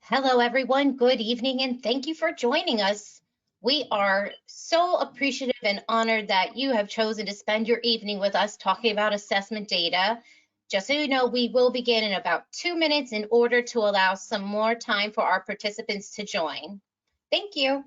Hello, everyone. Good evening, and thank you for joining us. We are so appreciative and honored that you have chosen to spend your evening with us talking about assessment data. Just so you know, we will begin in about 2 minutes in order to allow some more time for our participants to join. Thank you.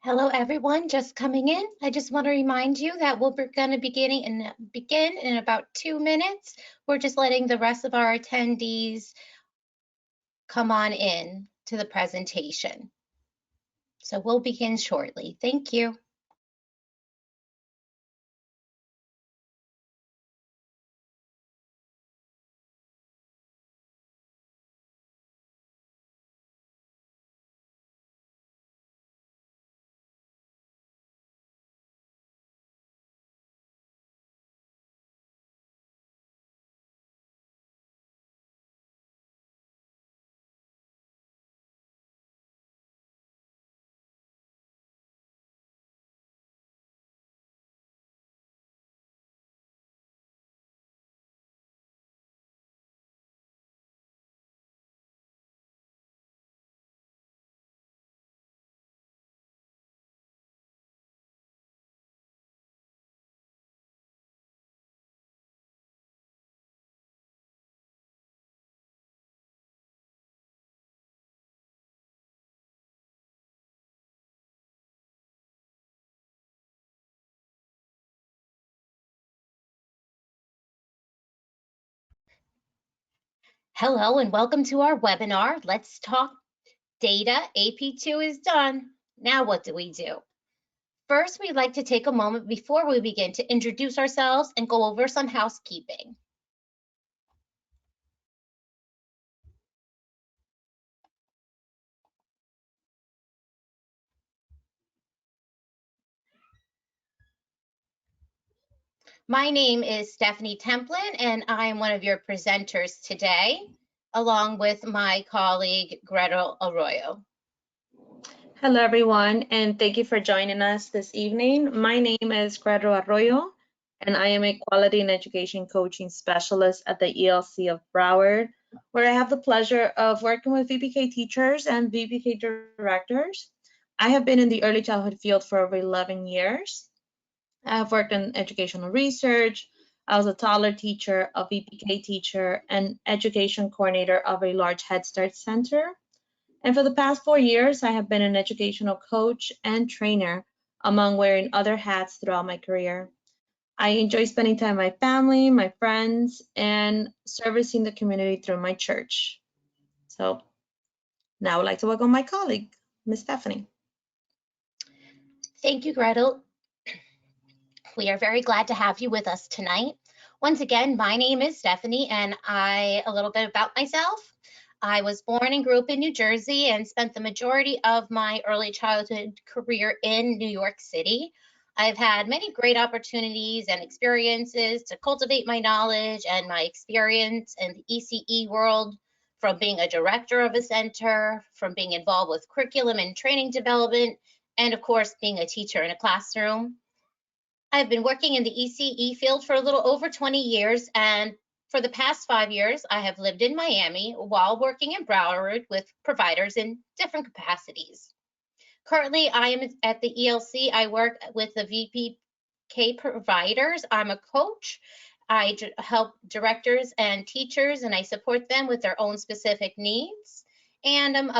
Hello, everyone. Just coming in. I just want to remind you that we're going to begin in about 2 minutes. We're just letting the rest of our attendees come on in to the presentation. So we'll begin shortly. Thank you. Hello and welcome to our webinar. Let's talk data. AP2 is done. Now what do we do? First, we'd like to take a moment before we begin to introduce ourselves and go over some housekeeping. My name is Stephanie Templin, and I am one of your presenters today, along with my colleague, Greta Arroyo. Hello, everyone, and thank you for joining us this evening. My name is Greta Arroyo, and I am a Quality and Education Coaching Specialist at the ELC of Broward, where I have the pleasure of working with VPK teachers and VPK directors. I have been in the early childhood field for over 11 years. I've worked in educational research. I was a toddler teacher, a VPK teacher, and education coordinator of a large Head Start center. And for the past 4 years, I have been an educational coach and trainer, among wearing other hats throughout my career. I enjoy spending time with my family, my friends, and servicing the community through my church. So now I would like to welcome my colleague, Ms. Stephanie. Thank you, Gretel. We are very glad to have you with us tonight. Once again, my name is Stephanie, and a little bit about myself. I was born and grew up in New Jersey and spent the majority of my early childhood career in New York City. I've had many great opportunities and experiences to cultivate my knowledge and my experience in the ECE world, from being a director of a center, from being involved with curriculum and training development, and of course, being a teacher in a classroom. I've been working in the ECE field for a little over 20 years, and for the past 5 years, I have lived in Miami while working in Broward with providers in different capacities. Currently, I am at the ELC. I work with the VPK providers. I'm a coach. I help directors and teachers, and I support them with their own specific needs. And I'm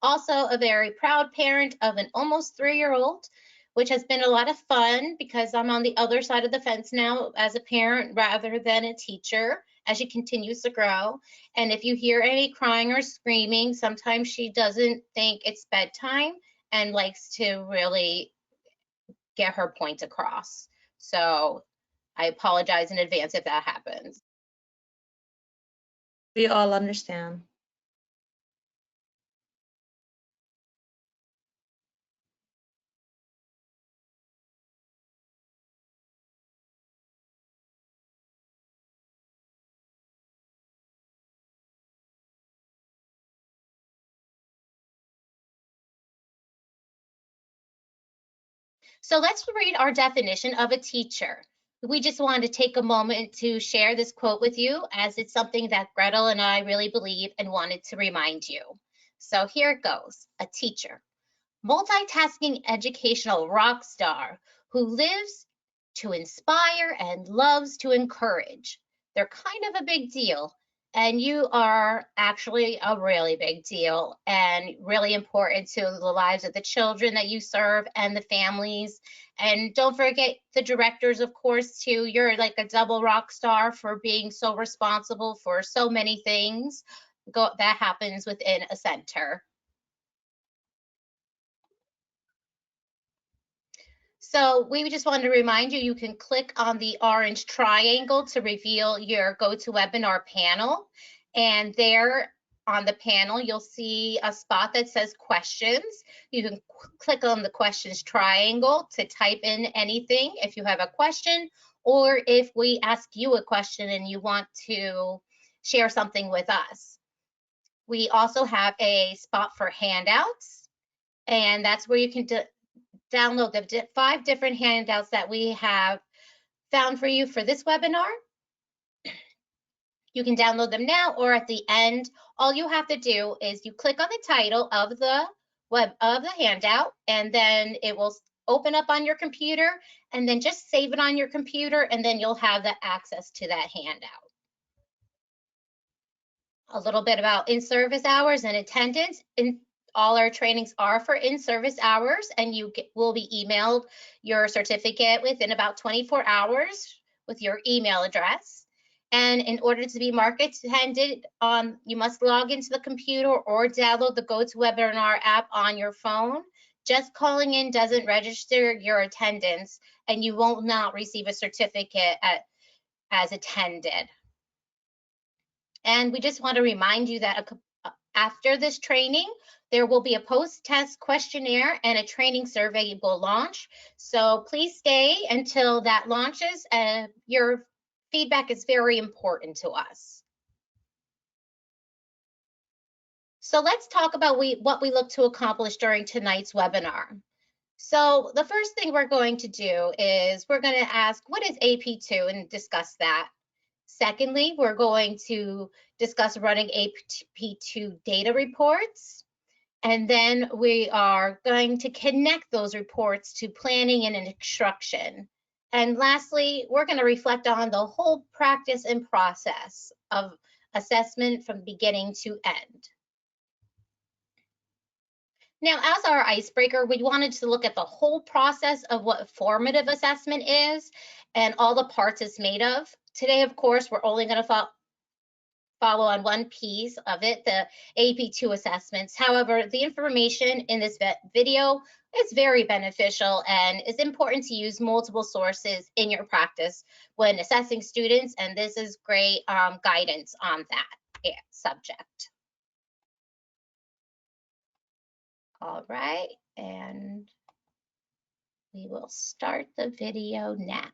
also a very proud parent of an almost 3-year-old, which has been a lot of fun because I'm on the other side of the fence now as a parent rather than a teacher as she continues to grow. And if you hear any crying or screaming, sometimes she doesn't think it's bedtime and likes to really get her point across. So I apologize in advance if that happens. We all understand. So let's read our definition of a teacher. We just wanted to take a moment to share this quote with you, as it's something that Gretel and I really believe and wanted to remind you. So here it goes. A teacher, multitasking educational rock star who lives to inspire and loves to encourage. They're kind of a big deal, and you are actually a really big deal and really important to the lives of the children that you serve and the families. And don't forget the directors, of course, too. You're like a double rock star for being so responsible for so many things that happens within a center. So we just wanted to remind you, you can click on the orange triangle to reveal your GoToWebinar panel. And there on the panel, you'll see a spot that says questions. You can click on the questions triangle to type in anything if you have a question, or if we ask you a question and you want to share something with us. We also have a spot for handouts, and that's where you can download the 5 different handouts that we have found for you for this webinar. You can download them now or at the end. All you have to do is you click on the title of the handout, and then it will open up on your computer, and then just save it on your computer, and then you'll have the access to that handout. A little bit about in-service hours and attendance. All our trainings are for in-service hours, and you will be emailed your certificate within about 24 hours with your email address. And in order to be mark attended, you must log into the computer or download the GoToWebinar app on your phone. Just calling in doesn't register your attendance, and you will not receive a certificate as attended. And we just want to remind you that after this training, there will be a post-test questionnaire and a training survey will launch. So please stay until that launches. Your feedback is very important to us. So let's talk about what we look to accomplish during tonight's webinar. So the first thing we're going to do is we're going to ask, what is AP2, and discuss that. Secondly, we're going to discuss running AP2 data reports. And then we are going to connect those reports to planning and instruction. And lastly, we're going to reflect on the whole practice and process of assessment from beginning to end. Now, as our icebreaker, we wanted to look at the whole process of what formative assessment is and all the parts it's made of. Today, of course, we're only going to follow on one piece of it, the AP2 assessments. However, the information in this video is very beneficial, and it's important to use multiple sources in your practice when assessing students, and this is great guidance on that subject. All right, and we will start the video now.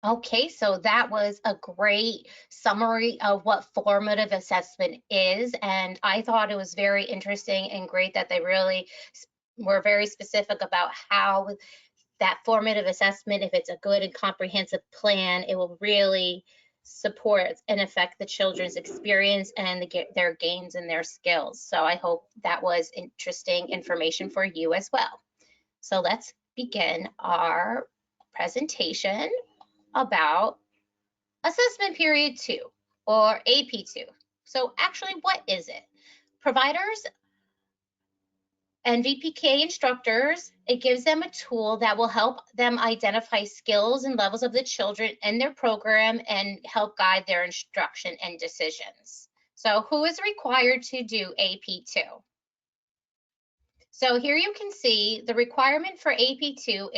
Okay, so that was a great summary of what formative assessment is. And I thought it was very interesting and great that they really were very specific about how that formative assessment, if it's a good and comprehensive plan, it will really support and affect the children's experience and their gains and their skills. So I hope that was interesting information for you as well. So let's begin our presentation about Assessment Period 2, or AP2. So actually, what is it? Providers and VPK instructors, it gives them a tool that will help them identify skills and levels of the children in their program and help guide their instruction and decisions. So who is required to do AP2? So here you can see the requirement for AP2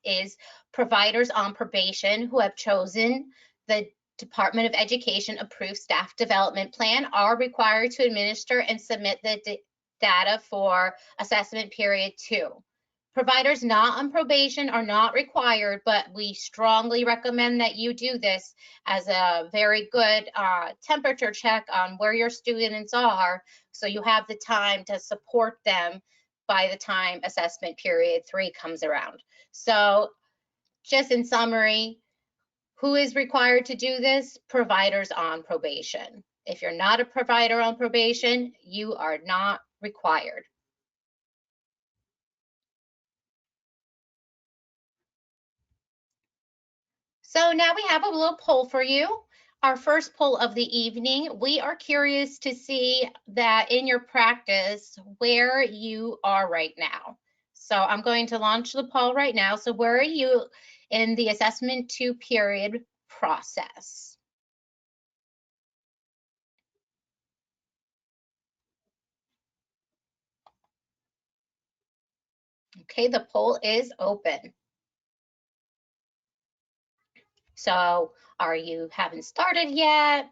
is providers on probation who have chosen the Department of Education approved staff development plan are required to administer and submit the data for assessment period 2. Providers not on probation are not required, but we strongly recommend that you do this as a very good temperature check on where your students are, so you have the time to support them by the time assessment period 3 comes around. So just in summary, who is required to do this? Providers on probation. If you're not a provider on probation, you are not required. So now we have a little poll for you. Our first poll of the evening. We are curious to see that in your practice, where you are right now. So I'm going to launch the poll right now. So where are you in the assessment 2 period process? Okay, the poll is open. So are you haven't started yet?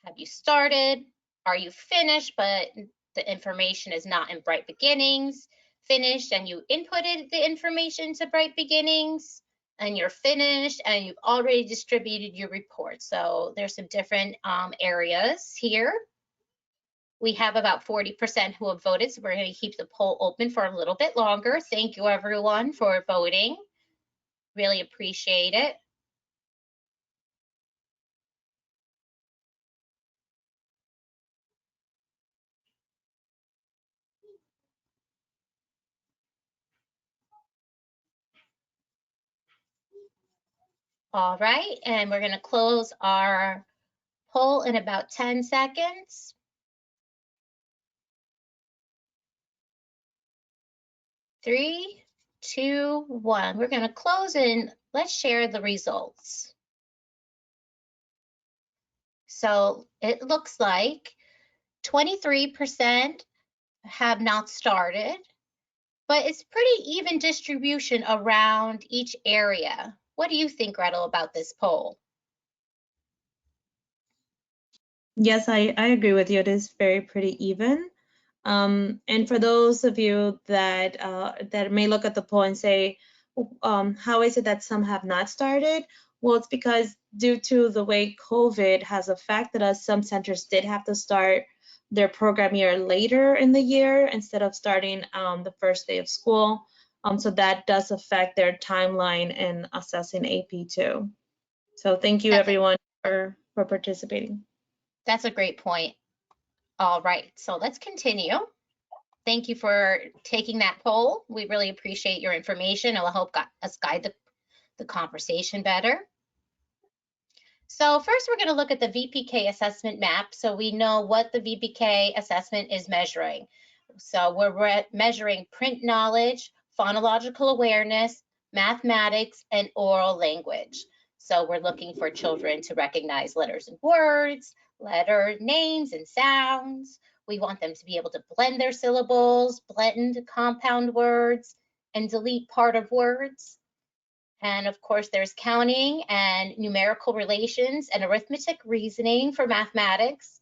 Have you started? Are you finished, but the information is not in Bright Beginnings? Finished and you inputted the information to Bright Beginnings, and you're finished and you've already distributed your report. So there's some different areas here. We have about 40% who have voted, so we're going to keep the poll open for a little bit longer. Thank you, everyone, for voting. Really appreciate it. All right, and we're going to close our poll in about 10 seconds. 3, 2, 1. We're going to close and let's share the results. So it looks like 23% have not started, but it's pretty even distribution around each area. What do you think, Gretel, about this poll? Yes, I agree with you. It is very pretty even. And for those of you that that may look at the poll and say, how is it that some have not started? Well, it's because due to the way COVID has affected us, some centers did have to start their program year later in the year instead of starting the first day of school. So that does affect their timeline in assessing AP2. So thank you everyone for participating. That's a great point. All right, so let's continue. Thank you for taking that poll. We really appreciate your information. It will help us guide the conversation better. So first, we're going to look at the VPK assessment map so we know what the VPK assessment is measuring. So we're measuring print knowledge, phonological awareness, mathematics, and oral language. So we're looking for children to recognize letters and words, letter names and sounds. We want them to be able to blend their syllables, blend compound words, and delete part of words. And of course, there's counting and numerical relations and arithmetic reasoning for mathematics.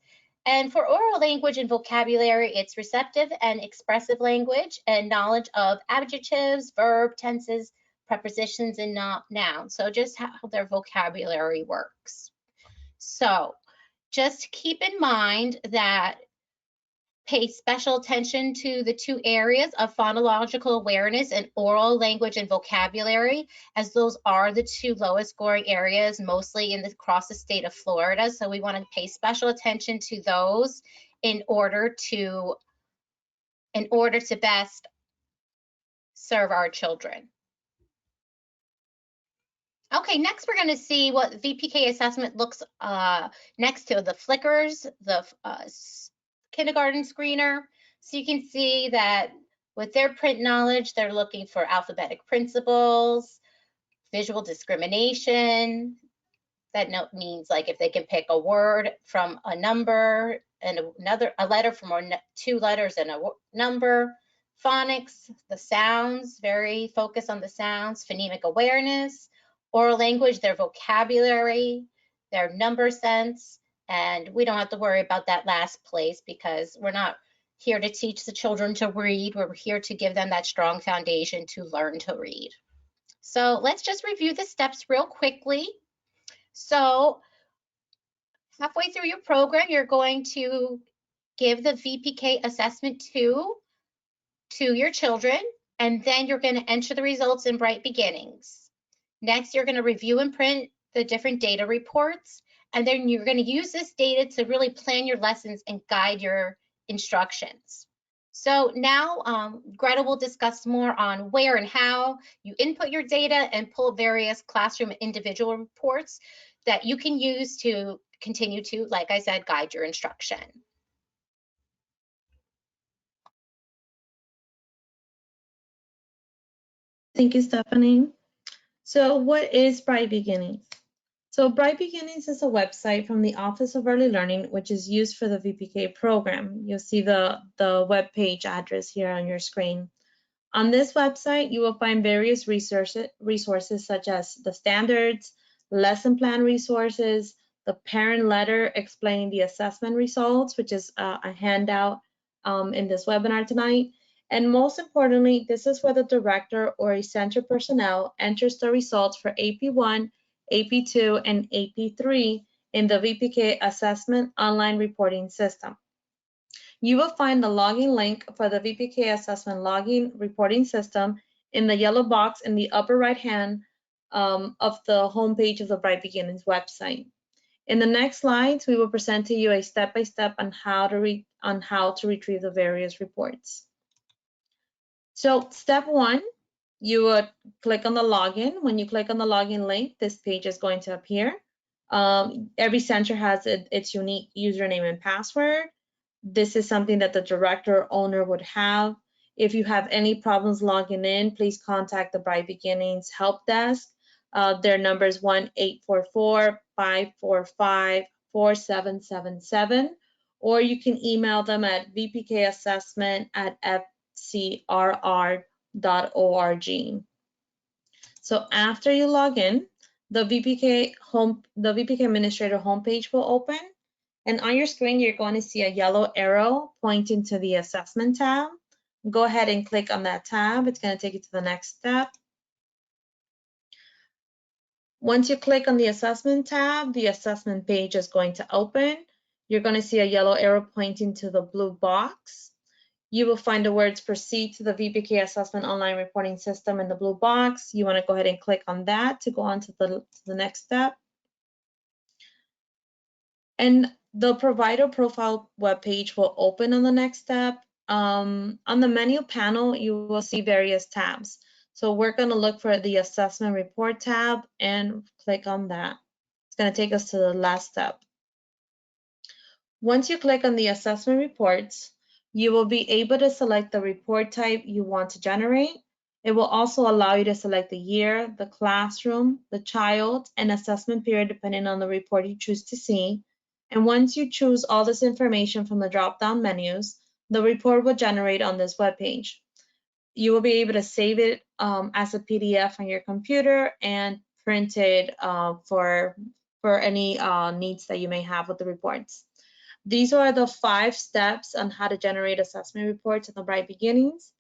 And for oral language and vocabulary, it's receptive and expressive language and knowledge of adjectives, verb, tenses, prepositions and not nouns. So just how their vocabulary works. So just keep in mind that pay special attention to the two areas of phonological awareness and oral language and vocabulary, as those are the two lowest scoring areas, mostly across the state of Florida. So we want to pay special attention to those in order to best serve our children. Okay, next we're going to see what VPK assessment looks next to the flickers, the kindergarten screener. So you can see that with their print knowledge, they're looking for alphabetic principles, visual discrimination. That note means like if they can pick a word from a number and a letter from two letters and a number. Phonics, the sounds, very focused on the sounds. Phonemic awareness, oral language, their vocabulary, their number sense. And we don't have to worry about that last place because we're not here to teach the children to read. We're here to give them that strong foundation to learn to read. So let's just review the steps real quickly. So halfway through your program, you're going to give the VPK assessment to your children, and then you're going to enter the results in Bright Beginnings. Next, you're going to review and print the different data reports, and then you're going to use this data to really plan your lessons and guide your instructions. So now Greta will discuss more on where and how you input your data and pull various classroom individual reports that you can use to continue to, like I said, guide your instruction. Thank you, Stephanie. So what is Bright Beginnings? So Bright Beginnings is a website from the Office of Early Learning, which is used for the VPK program. You'll see the web page address here on your screen. On this website, you will find various resources such as the standards, lesson plan resources, the parent letter explaining the assessment results, which is a handout in this webinar tonight. And most importantly, this is where the director or a center personnel enters the results for AP1, AP2, and AP3 in the VPK assessment online reporting system. You will find the login link for the VPK assessment login reporting system in the yellow box in the upper right hand of the homepage of the Bright Beginnings website. In the next slides, we will present to you a step-by-step on how to retrieve the various reports. So step one, you would click on the login. When you click on the login link, this page is going to appear. Every center has its unique username and password. This is something that the director or owner would have. If you have any problems logging in, please contact the Bright Beginnings help desk. Their number is 1-844-545-4777, or you can email them at vpkassessment@fcrr.org. So after you log in, the VPK administrator homepage will open. And on your screen, you're going to see a yellow arrow pointing to the assessment tab. Go ahead and click on that tab. It's going to take you to the next step. Once you click on the assessment tab, the assessment page is going to open. You're going to see a yellow arrow pointing to the blue box. You will find the words proceed to the VPK assessment online reporting system in the blue box. You want to go ahead and click on that to go on to the next step. And the provider profile webpage will open on the next step. On the menu panel, you will see various tabs. So we're going to look for the assessment report tab and click on that. It's going to take us to the last step. Once you click on the assessment reports, you will be able to select the report type you want to generate. It will also allow you to select the year, the classroom, the child, and assessment period depending on the report you choose to see. And once you choose all this information from the drop-down menus, the report will generate on this webpage. You will be able to save it as a PDF on your computer and print it for any needs that you may have with the reports. These are the 5 steps on how to generate assessment reports in the Bright Beginnings.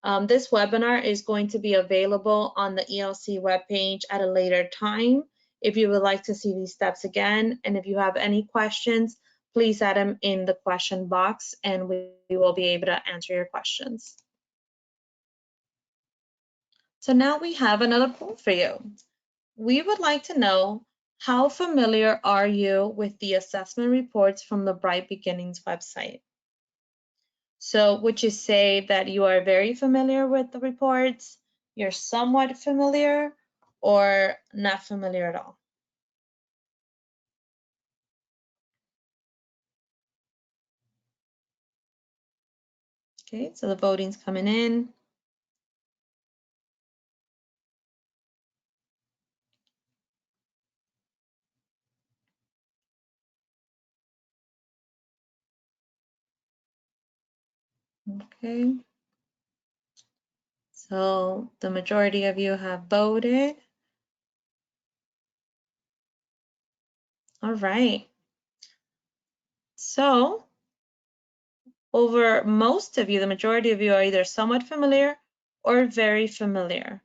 This webinar is going to be available on the ELC webpage at a later time if you would like to see these steps again. And if you have any questions, please add them in the question box and we will be able to answer your questions. So now we have another poll for you. We would like to know, how familiar are you with the assessment reports from the Bright Beginnings website? So would you say that you are very familiar with the reports, you're somewhat familiar, or not familiar at all? Okay, so the voting's coming in. Okay, so the majority of you have voted. All right. So over most of you, the majority of you are either somewhat familiar or very familiar.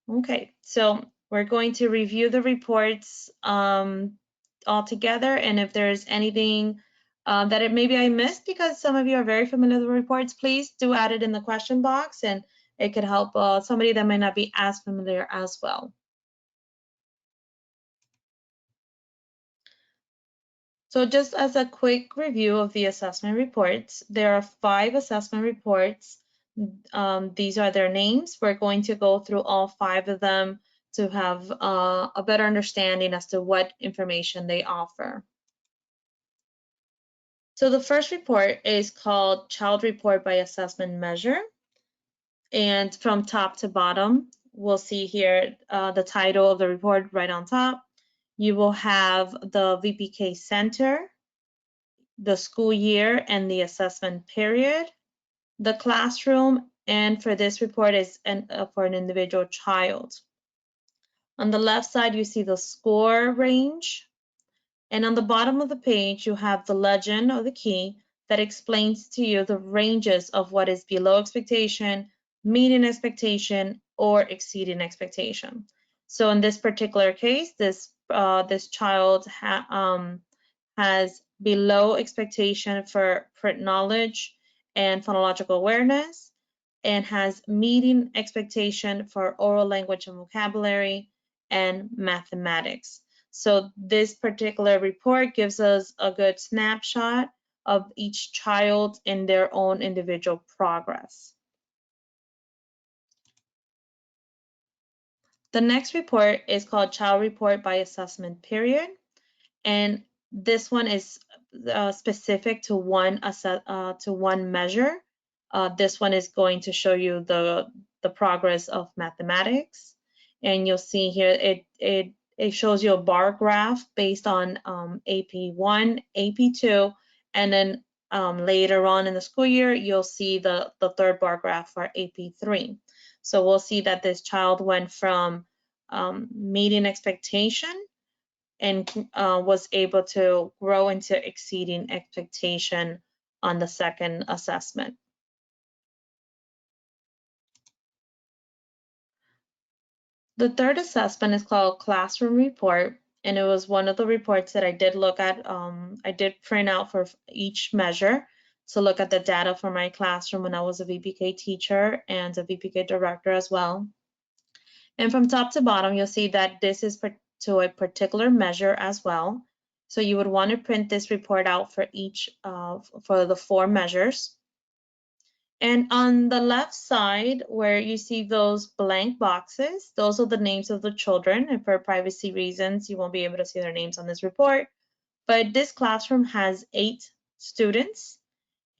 Okay, so we're going to review the reports all together, and if there's anything that maybe I missed because some of you are very familiar with the reports, please do add it in the question box, and it could help somebody that might not be as familiar as well. So just as a quick review of the assessment reports, there are 5 assessment reports. These are their names. We're going to go through all 5 of them to have a better understanding as to what information they offer. So the first report is called Child Report by Assessment Measure. And from top to bottom, we'll see here the title of the report right on top. You will have the VPK Center, the school year and the assessment period, the classroom, and for this report is for an individual child. On the left side, you see the score range, and on the bottom of the page, you have the legend or the key that explains to you the ranges of what is below expectation, meeting expectation, or exceeding expectation. So in this particular case, this child has below expectation for print knowledge and phonological awareness, and has meeting expectation for oral language and vocabulary and mathematics. So this particular report gives us a good snapshot of each child in their own individual progress. The next report is called Child Report by Assessment Period, and this one is specific to one measure. This one is going to show you the progress of mathematics, and you'll see here it shows you a bar graph based on AP1, AP2, and then later on in the school year you'll see the third bar graph for AP3. So we'll see that this child went from meeting expectation and was able to grow into exceeding expectation on the second assessment. The third assessment is called Classroom Report, and it was one of the reports that I did look at. I did print out for each measure to look at the data for my classroom when I was a VPK teacher and a VPK director as well. And from top to bottom, you'll see that this is to a particular measure as well. So you would want to print this report out for each for the 4 measures. And on the left side, where you see those blank boxes, those are the names of the children. And for privacy reasons, you won't be able to see their names on this report. But this classroom has 8 students.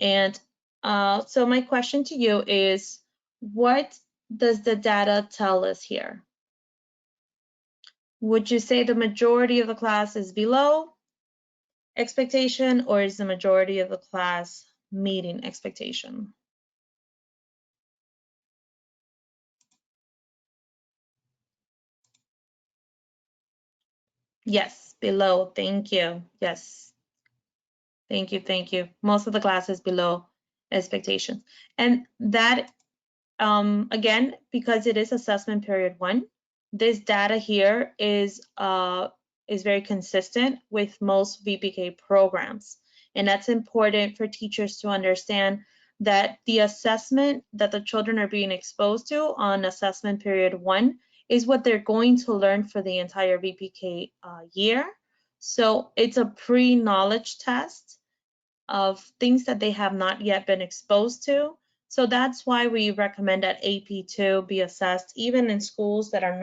And so my question to you is, what does the data tell us here? Would you say the majority of the class is below expectation, or is the majority of the class meeting expectation? Yes, below. Thank you. Yes. Thank you. Thank you. Most of the class is below expectations. And that Again, because it is assessment period 1, this data here is very consistent with most VPK programs. And that's important for teachers to understand that the assessment that the children are being exposed to on assessment period 1 is what they're going to learn for the entire VPK year. So it's a pre-knowledge test of things that they have not yet been exposed to. So that's why we recommend that AP2 be assessed even in schools that are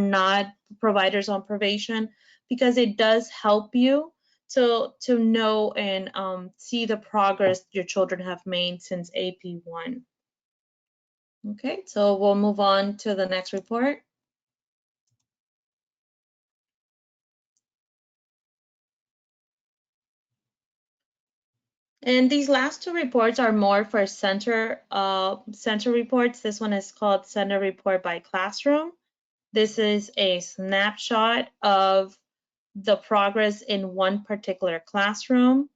not providers on probation, because it does help you to know and see the progress your children have made since AP1. Okay, so we'll move on to the next report. And these last two reports are more for center reports. This one is called Center Report by Classroom. This is a snapshot of the progress in one particular classroom.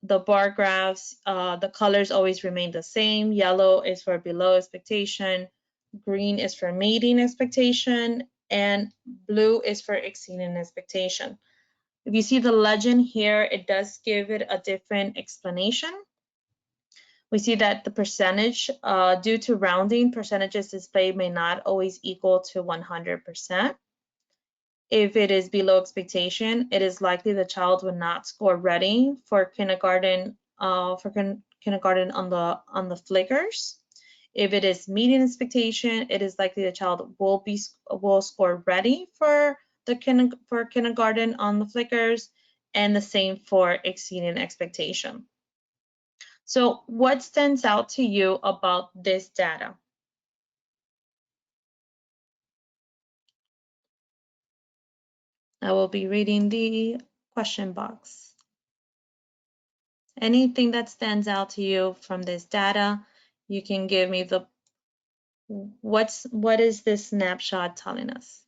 The bar graphs, the colors always remain the same. Yellow is for below expectation, green is for meeting expectation, and blue is for exceeding expectation. If you see the legend here, it does give it a different explanation. We see that the percentage, due to rounding, percentages displayed may not always equal to 100%. If it is below expectation, it is likely the child will not score ready for kindergarten kindergarten on the flickers. If it is meeting expectation, it is likely the child will score ready for kindergarten on the flickers, and the same for exceeding expectation. So what stands out to you about this data? I will be reading the question box. Anything that stands out to you from this data, you can give me what is this snapshot telling us?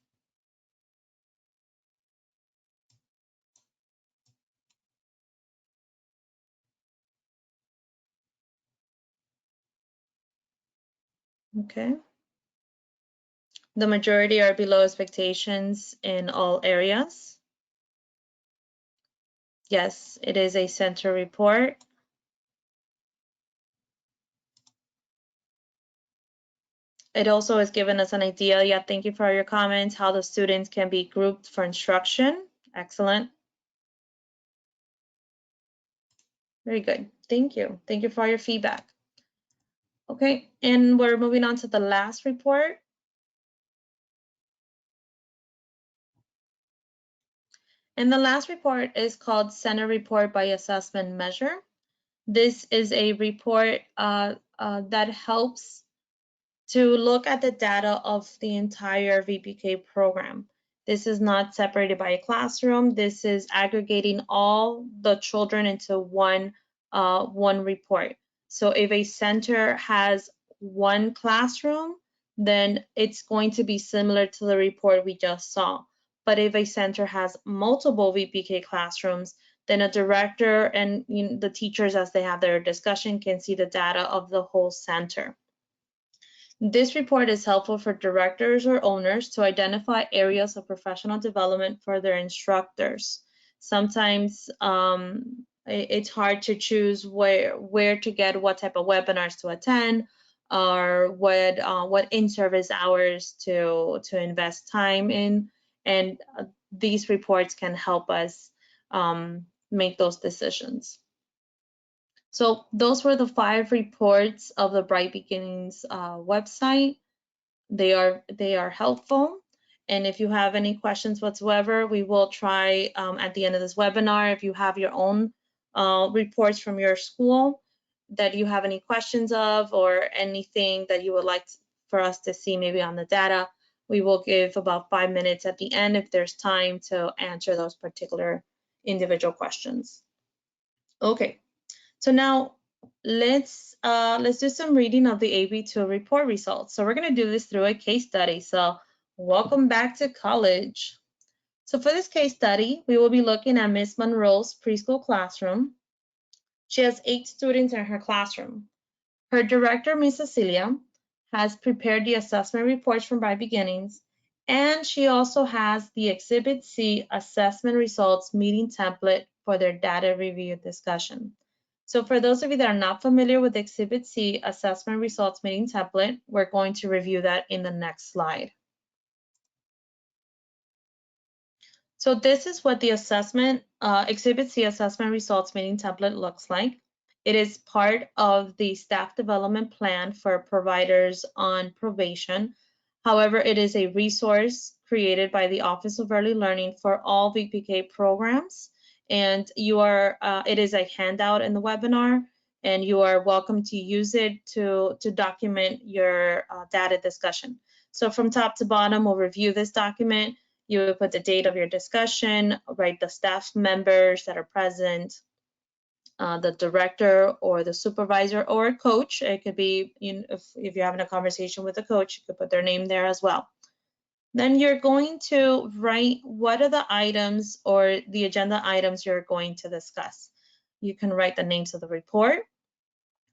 Okay. The majority are below expectations in all areas. Yes, it is a center report. It also has given us an idea, yeah, thank you for your comments, how the students can be grouped for instruction. Excellent. Very good. Thank you. Thank you for your feedback. Okay, and we're moving on to the last report. And the last report is called Center Report by Assessment Measure. This is a report that helps to look at the data of the entire VPK program. This is not separated by a classroom. This is aggregating all the children into one report. So if a center has one classroom, then it's going to be similar to the report we just saw. But if a center has multiple VPK classrooms, then a director and the teachers, as they have their discussion, can see the data of the whole center. This report is helpful for directors or owners to identify areas of professional development for their instructors. Sometimes it's hard to choose where to get what type of webinars to attend, or what in-service hours to invest time in, and these reports can help us make those decisions. So those were the 5 reports of the Bright Beginnings website. They are helpful. And if you have any questions whatsoever, we will try at the end of this webinar, if you have your own reports from your school that you have any questions of, or anything that you would like for us to see maybe on the data, we will give about 5 minutes at the end if there's time to answer those particular individual questions. Okay. So now let's do some reading of the AP2 report results. So we're going to do this through a case study. So welcome back to college. So for this case study, we will be looking at Miss Monroe's preschool classroom. She has 8 students in her classroom. Her director, Miss Cecilia, has prepared the assessment reports from Bright Beginnings, and she also has the Exhibit C assessment results meeting template for their data review discussion. So for those of you that are not familiar with Exhibit C assessment results meeting template, we're going to review that in the next slide. So this is what the assessment, Exhibit C assessment results meeting template looks like. It is part of the staff development plan for providers on probation. However, it is a resource created by the Office of Early Learning for all VPK programs. And it is a handout in the webinar, and you are welcome to use it to document your data discussion. So from top to bottom, we'll review this document. You would put the date of your discussion, write the staff members that are present, the director or the supervisor or a coach. It could be, if you're having a conversation with a coach, you could put their name there as well. Then you're going to write what are the items or the agenda items you're going to discuss. You can write the names of the report.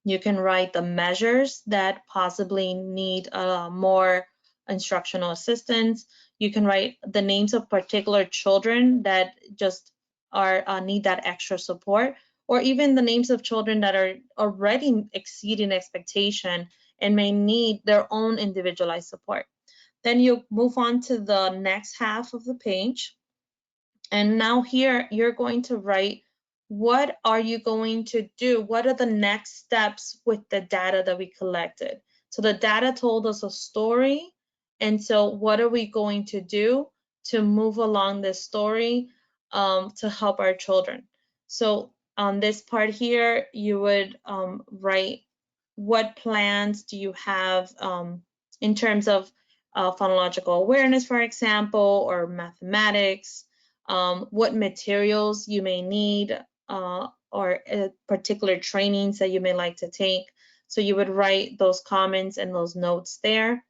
You can write the measures that possibly need more instructional assistance. You can write the names of particular children that just need that extra support, or even the names of children that are already exceeding expectation and may need their own individualized support. Then you move on to the next half of the page. And now here you're going to write, what are you going to do? What are the next steps with the data that we collected? So the data told us a story. And so what are we going to do to move along this story to help our children? So on this part here, you would write, what plans do you have in terms of phonological awareness, for example, or mathematics, what materials you may need, or particular trainings that you may like to take. So you would write those comments and those notes there.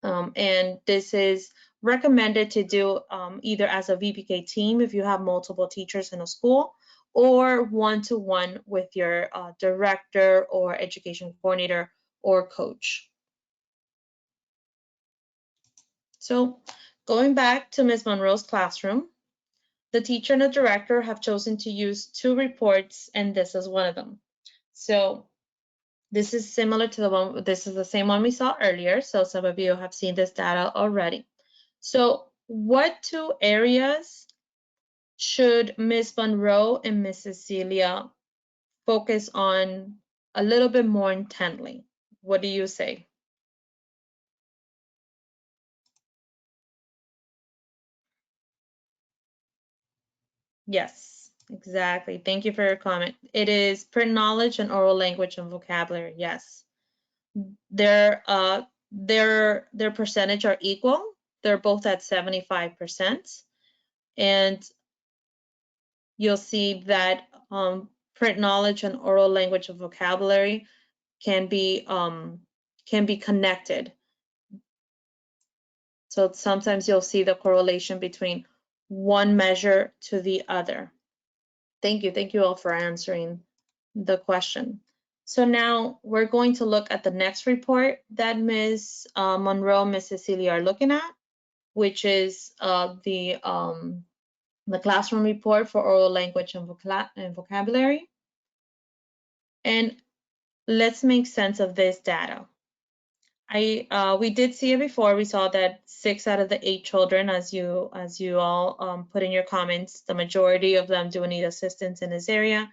And this is recommended to do either as a VPK team if you have multiple teachers in a school, or one-to-one with your director or education coordinator or coach. So going back to Ms. Monroe's classroom, the teacher and the director have chosen to use two reports, and this is one of them. So this is similar to this is the same one we saw earlier. So some of you have seen this data already. So what two areas should Ms. Monroe and Ms. Cecilia focus on a little bit more intently? What do you say? Yes, exactly. Thank you for your comment. It is print knowledge and oral language and vocabulary. Yes. Their percentage are equal. They're both at 75%. And you'll see that print knowledge and oral language and vocabulary can be connected. So sometimes you'll see the correlation between one measure to the other. Thank you all for answering the question. So now we're going to look at the next report that Ms. Monroe and Ms. Cecilia are looking at, which is the classroom report for oral language and vocabulary. And let's make sense of this data. We did see it before. We saw that 6 out of the 8 children, as you all put in your comments, the majority of them do need assistance in this area.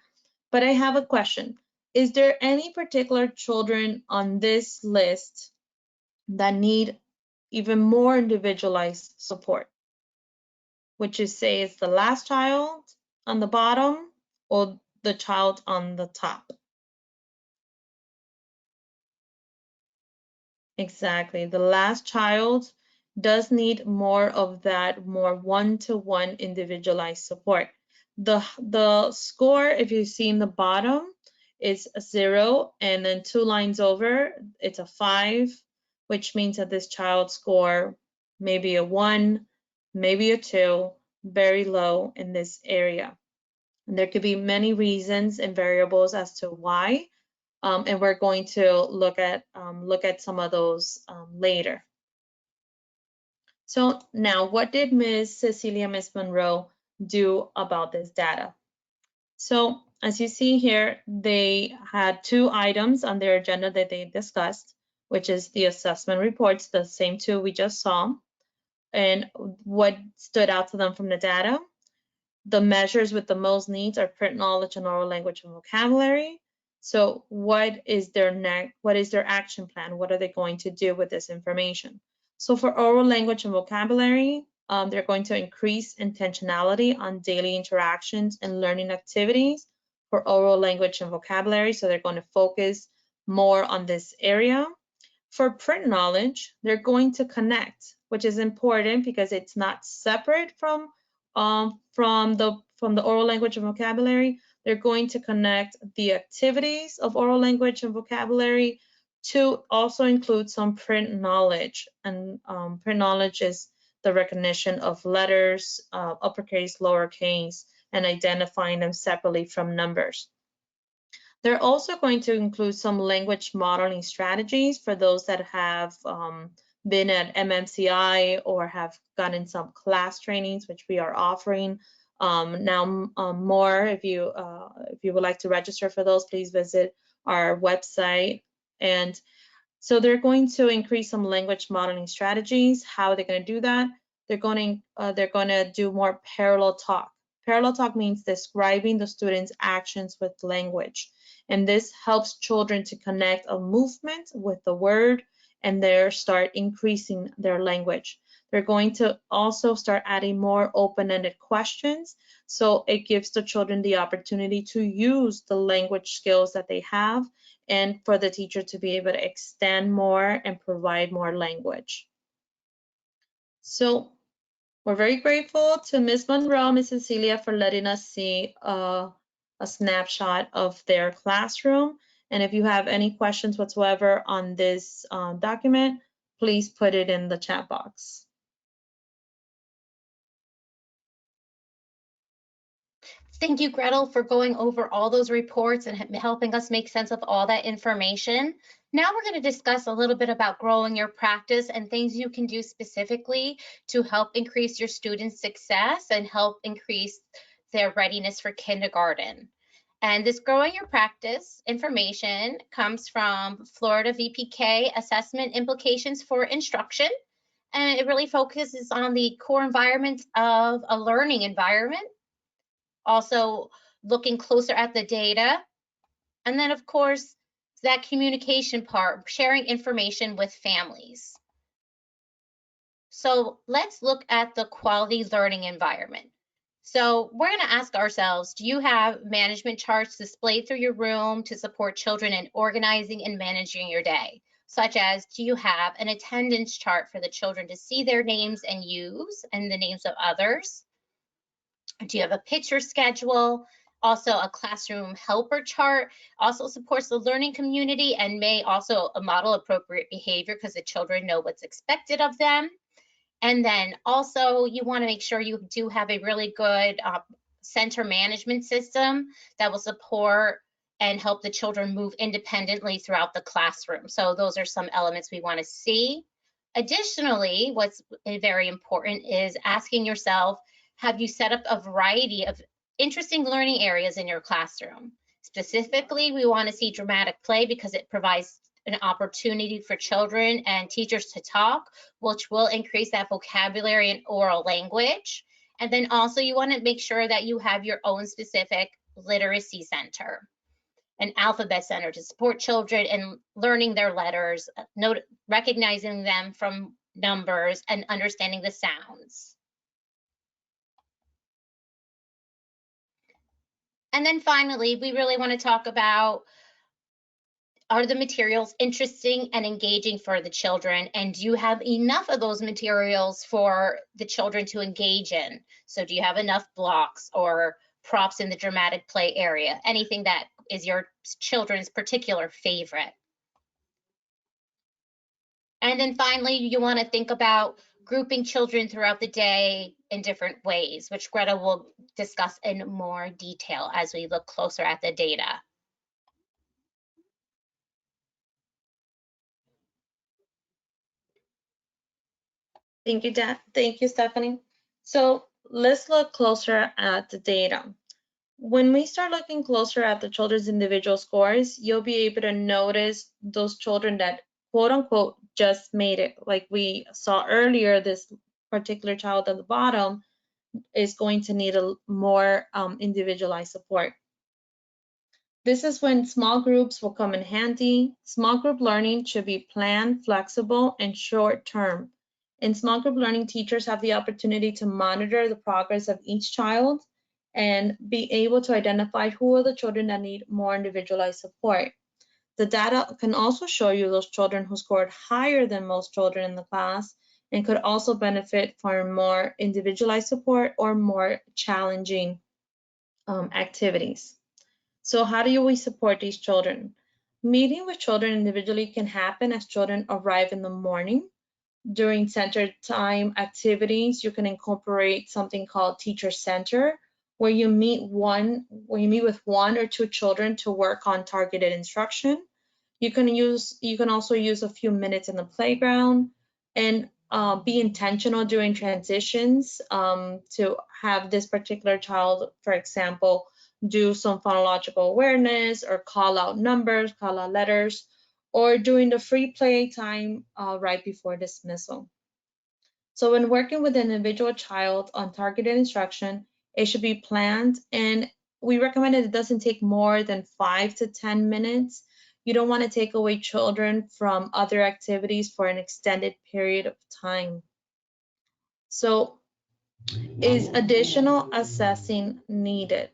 But I have a question. Is there any particular children on this list that need even more individualized support? Would you say it's the last child on the bottom or the child on the top? Exactly. The last child does need more of that, more one-to-one individualized support. The score, if you see in the bottom, is a 0, and then 2 lines over, it's a 5, which means that this child score maybe a 1, maybe a 2, very low in this area. And there could be many reasons and variables as to why and we're going to look at some of those later. So now, what did Ms. Cecilia, Ms. Monroe do about this data? So as you see here, they had 2 items on their agenda that they discussed, which is the assessment reports, the same 2 we just saw, and what stood out to them from the data. The measures with the most needs are print knowledge and oral language and vocabulary. So what is their action plan? What are they going to do with this information? So for oral language and vocabulary, they're going to increase intentionality on daily interactions and learning activities for oral language and vocabulary. So they're going to focus more on this area. For print knowledge, they're going to connect, which is important because it's not separate from the oral language and vocabulary. They're going to connect the activities of oral language and vocabulary to also include some print knowledge. And print knowledge is the recognition of letters, uppercase, lowercase, and identifying them separately from numbers. They're also going to include some language modeling strategies for those that have been at MMCI or have gotten some class trainings, which we are offering now more. If you would like to register for those, please visit our website. And so they're going to increase some language modeling strategies. How are they going to do that? They're going to do more parallel talk. Parallel talk means describing the student's actions with language. And this helps children to connect a movement with the word and there start increasing their language. They're going to also start adding more open-ended questions. So it gives the children the opportunity to use the language skills that they have and for the teacher to be able to extend more and provide more language. So we're very grateful to Ms. Monroe, Ms. Cecilia for letting us see a snapshot of their classroom. And if you have any questions whatsoever on this document, please put it in the chat box. Thank you, Gretel, for going over all those reports and helping us make sense of all that information. Now we're going to discuss a little bit about growing your practice and things you can do specifically to help increase your students' success and help increase their readiness for kindergarten. And this growing your practice information comes from Florida VPK Assessment Implications for Instruction. And it really focuses on the core environment of a learning environment, also looking closer at the data. And then, of course, that communication part, sharing information with families. So let's look at the quality learning environment. So we're going to ask ourselves, do you have management charts displayed through your room to support children in organizing and managing your day? Such as, do you have an attendance chart for the children to see their names and use and the names of others? Do you have a picture schedule? Also a classroom helper chart also supports the learning community and may also model appropriate behavior because the children know what's expected of them. And then also you want to make sure you do have a really good center management system that will support and help the children move independently throughout the classroom. So those are some elements we want to see. Additionally, what's very important is asking yourself, have you set up a variety of interesting learning areas in your classroom? Specifically, we want to see dramatic play because it provides an opportunity for children and teachers to talk, which will increase that vocabulary and oral language. And then also you want to make sure that you have your own specific literacy center, an alphabet center to support children in learning their letters, recognizing them from numbers and understanding the sounds. And then finally, we really want to talk about, are the materials interesting and engaging for the children? And do you have enough of those materials for the children to engage in? So do you have enough blocks or props in the dramatic play area? Anything that is your children's particular favorite? And then finally, you want to think about grouping children throughout the day in different ways, which Greta will discuss in more detail as we look closer at the data. Thank you, Thank you, Stephanie. So let's look closer at the data. When we start looking closer at the children's individual scores, you'll be able to notice those children that quote unquote just made it. Like we saw earlier, this particular child at the bottom is going to need a more individualized support. This is when small groups will come in handy. Small group learning should be planned, flexible, and short term. In small group learning, teachers have the opportunity to monitor the progress of each child and be able to identify who are the children that need more individualized support. The data can also show you those children who scored higher than most children in the class and could also benefit from more individualized support or more challenging activities. So how do we support these children? Meeting with children individually can happen as children arrive in the morning. During center time activities, you can incorporate something called teacher center, where you meet with one or two children to work on targeted instruction. You can also use a few minutes in the playground and be intentional during transitions to have this particular child, for example, do some phonological awareness or call out numbers, call out letters, or during the free play time right before dismissal. So when working with an individual child on targeted instruction, it should be planned, and we recommend it doesn't take more than 5 to 10 minutes. You don't want to take away children from other activities for an extended period of time. So is additional assessing needed?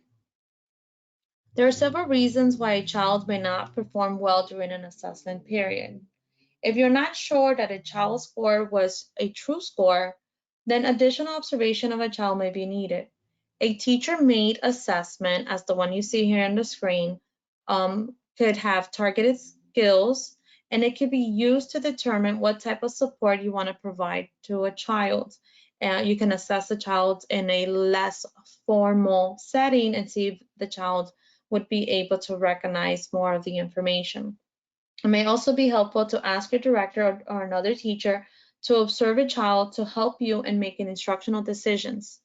There are several reasons why a child may not perform well during an assessment period. If you're not sure that a child's score was a true score, then additional observation of a child may be needed. A teacher-made assessment, as the one you see here on the screen, could have targeted skills, and it could be used to determine what type of support you want to provide to a child. You can assess the child in a less formal setting and see if the child would be able to recognize more of the information. It may also be helpful to ask your director or another teacher to observe a child to help you in making instructional decisions.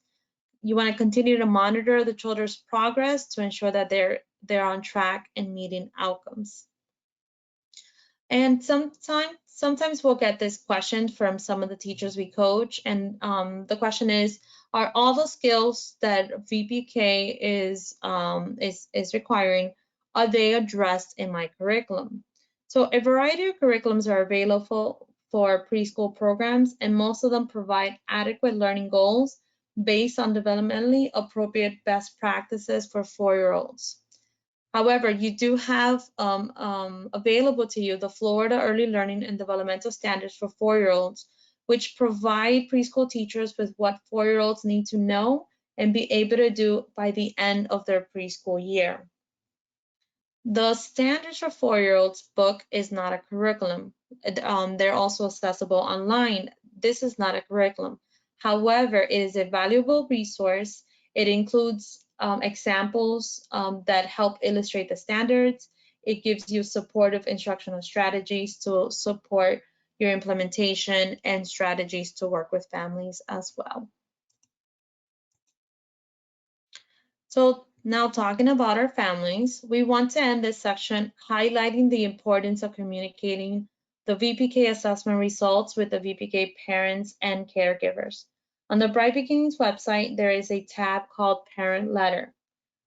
You want to continue to monitor the children's progress to ensure that they're on track and meeting outcomes. And sometimes we'll get this question from some of the teachers we coach, and the question is, are all the skills that VPK is requiring, are they addressed in my curriculum? So a variety of curriculums are available for preschool programs, and most of them provide adequate learning goals based on developmentally appropriate best practices for 4-year-olds. However, you do have available to you the Florida Early Learning and Developmental Standards for 4-year-olds, which provide preschool teachers with what 4-year-olds need to know and be able to do by the end of their preschool year. The Standards for 4-year-olds book is not a curriculum. They're also accessible online. This is not a curriculum. However, it is a valuable resource. It includes examples that help illustrate the standards. It gives you supportive instructional strategies to support your implementation and strategies to work with families as well. So now talking about our families, we want to end this section highlighting the importance of communicating the VPK assessment results with the VPK parents and caregivers. On the Bright Beginnings website, there is a tab called Parent Letter.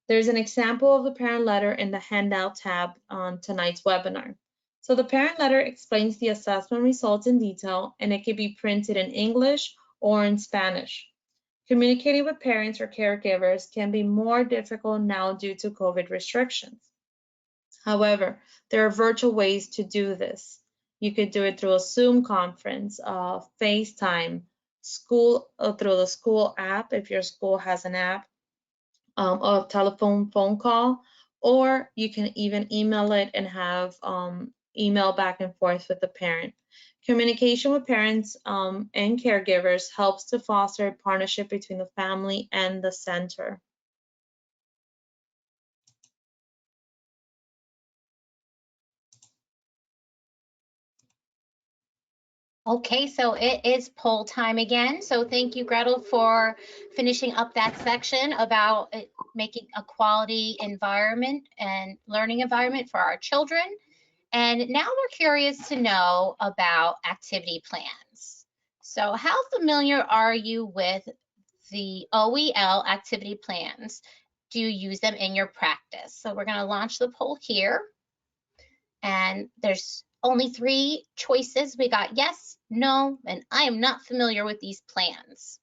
There's an example of the parent letter in the handout tab on tonight's webinar. So the parent letter explains the assessment results in detail, and it can be printed in English or in Spanish. Communicating with parents or caregivers can be more difficult now due to COVID restrictions. However, there are virtual ways to do this. You could do it through a Zoom conference, FaceTime, through the school app if your school has an app, a telephone phone call, or you can even email it and have email back and forth with the parent. Communication with parents and caregivers helps to foster a partnership between the family and the center. Okay, so it is poll time again. So thank you, Gretel, for finishing up that section about making a quality environment and learning environment for our children. And now we're curious to know about activity plans. So how familiar are you with the OEL activity plans? Do you use them in your practice? So we're going to launch the poll here. And there's only 3 choices. We got yes, no, and I am not familiar with these plans.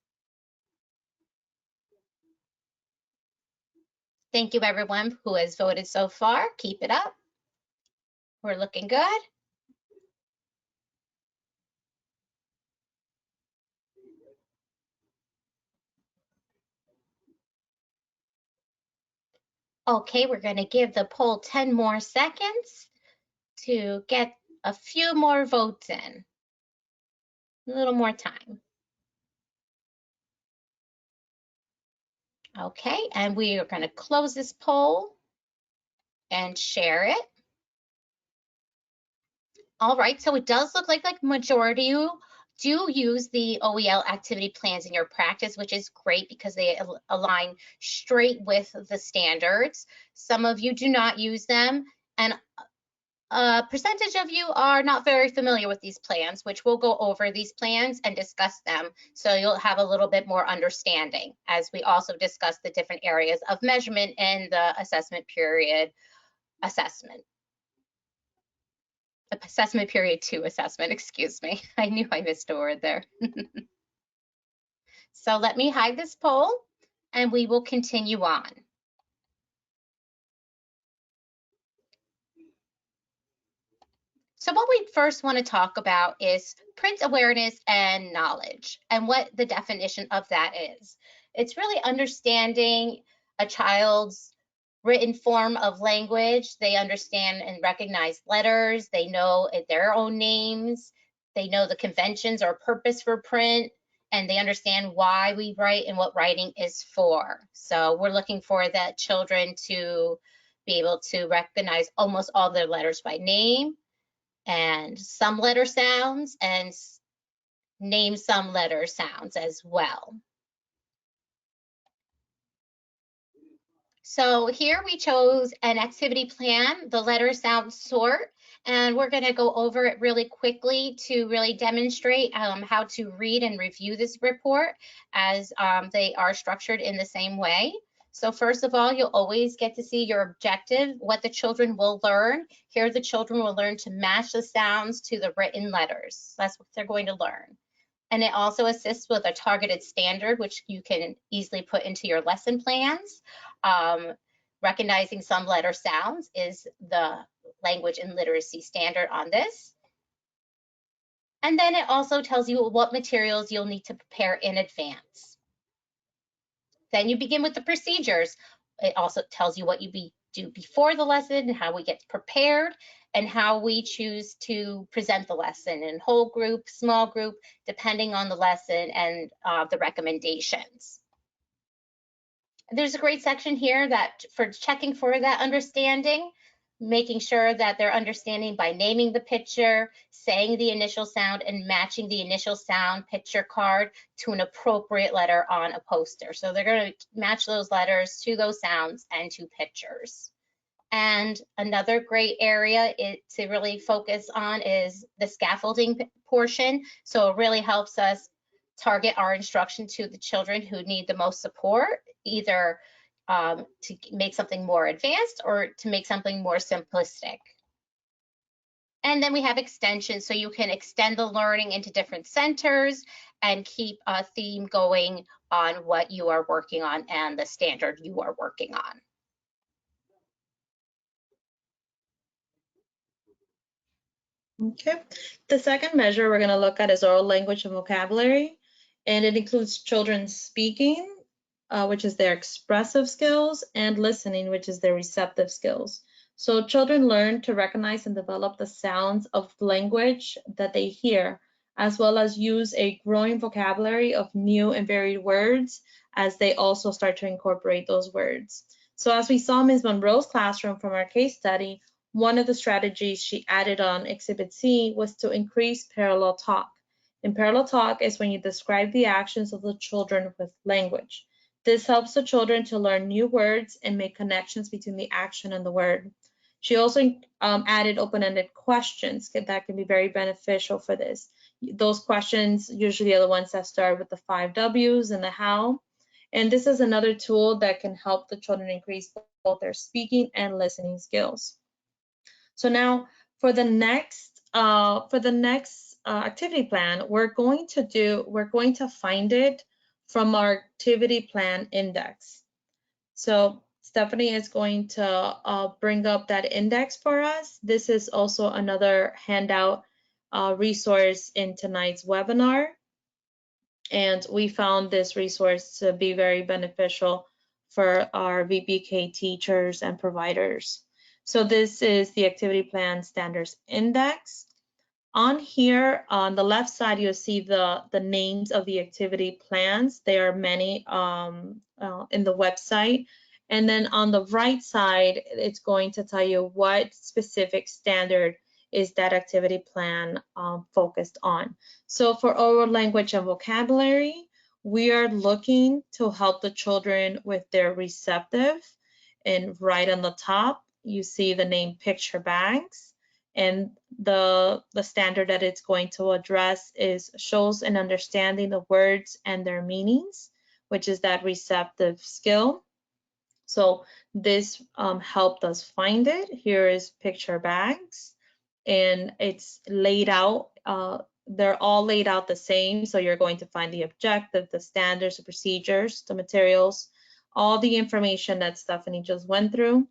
Thank you, everyone who has voted so far. Keep it up. We're looking good. Okay, we're going to give the poll 10 more seconds to get a few more votes in. A little more time. Okay, and we are going to close this poll and share it. All right, so it does look like majority of you do use the OEL activity plans in your practice, which is great because they align straight with the standards. Some of you do not use them, and a percentage of you are not very familiar with these plans, which we'll go over these plans and discuss them so you'll have a little bit more understanding as we also discuss the different areas of measurement in the assessment period assessment. Assessment period 2 assessment, excuse me. I knew I missed a word there. So let me hide this poll and we will continue on. So what we first want to talk about is print awareness and knowledge and what the definition of that is. It's really understanding a child's written form of language. They understand and recognize letters. They know their own names. They know the conventions or purpose for print, and they understand why we write and what writing is for. So we're looking for that children to be able to recognize almost all their letters by name and some letter sounds and name some letter sounds as well. So here we chose an activity plan, the letter sound sort, and we're going to go over it really quickly to really demonstrate how to read and review this report as they are structured in the same way. So first of all, you'll always get to see your objective, what the children will learn. Here the children will learn to match the sounds to the written letters. That's what they're going to learn. And it also assists with a targeted standard, which you can easily put into your lesson plans. Recognizing some letter sounds is the language and literacy standard on this. And then it also tells you what materials you'll need to prepare in advance. Then you begin with the procedures. It also tells you what you do before the lesson, how we get prepared, and how we choose to present the lesson in whole group, small group, depending on the lesson and the recommendations. There's a great section here that for checking for that understanding, making sure that they're understanding by naming the picture, saying the initial sound, and matching the initial sound picture card to an appropriate letter on a poster. So they're going to match those letters to those sounds and to pictures. And another great area to really focus on is the scaffolding portion. So it really helps us target our instruction to the children who need the most support, either to make something more advanced or to make something more simplistic. And then we have extensions, so you can extend the learning into different centers and keep a theme going on what you are working on and the standard you are working on. Okay, the second measure we're going to look at is oral language and vocabulary, and it includes children speaking, which is their expressive skills, and listening, which is their receptive skills. So children learn to recognize and develop the sounds of language that they hear, as well as use a growing vocabulary of new and varied words as they also start to incorporate those words. So as we saw in Ms. Monroe's classroom from our case study, one of the strategies she added on Exhibit C was to increase parallel talk. And parallel talk is when you describe the actions of the children with language. This helps the children to learn new words and make connections between the action and the word. She also added open-ended questions that can be very beneficial for this. Those questions usually are the ones that start with the 5 W's and the how. And this is another tool that can help the children increase both their speaking and listening skills. So now for the next activity plan, we're going to find it from our activity plan index. So Stephanie is going to bring up that index for us. This is also another handout resource in tonight's webinar. And we found this resource to be very beneficial for our VPK teachers and providers. So this is the Activity Plan Standards Index. On here, on the left side, you'll see the names of the activity plans. There are many in the website. And then on the right side, it's going to tell you what specific standard is that activity plan focused on. So for oral language and vocabulary, we are looking to help the children with their receptive. And right on the top, you see the name picture bags. And the standard that it's going to address is shows an understanding of words and their meanings, which is that receptive skill. So this helped us find it. Here is picture bags, and it's laid out. They're all laid out the same. So you're going to find the objective, the standards, the procedures, the materials, all the information that Stephanie just went through.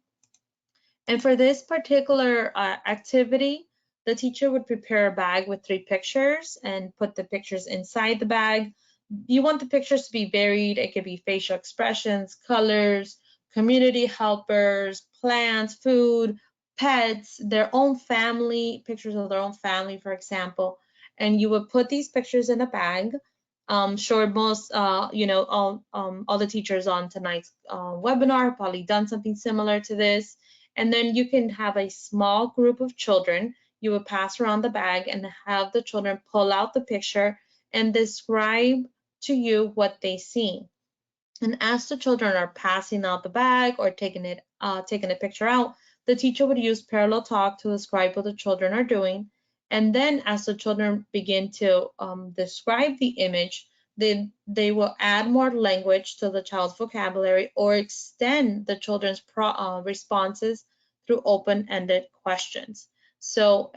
And for this particular activity, the teacher would prepare a bag with 3 pictures and put the pictures inside the bag. You want the pictures to be varied. It could be facial expressions, colors, community helpers, plants, food, pets, their own family, pictures of their own family, for example. And you would put these pictures in a bag. Sure, most, all the teachers on tonight's webinar have probably done something similar to this. And then you can have a small group of children. You would pass around the bag and have the children pull out the picture and describe to you what they see. And as the children are passing out the bag or taking the picture out, the teacher would use parallel talk to describe what the children are doing. And then as the children begin to describe the image, they will add more language to the child's vocabulary or extend the children's responses through open-ended questions. So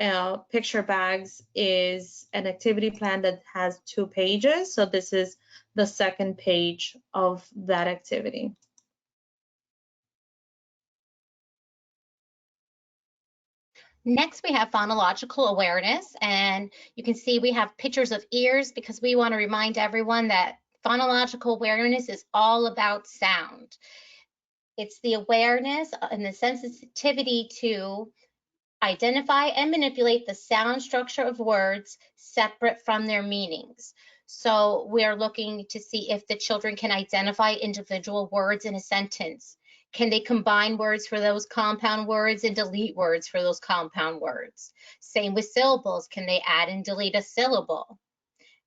picture bags is an activity plan that has 2 pages. So this is the second page of that activity. Next, we have phonological awareness, and you can see we have pictures of ears because we want to remind everyone that phonological awareness is all about sound. It's the awareness and the sensitivity to identify and manipulate the sound structure of words separate from their meanings. So we're looking to see if the children can identify individual words in a sentence. Can they combine words for those compound words and delete words for those compound words? Same with syllables. Can they add and delete a syllable?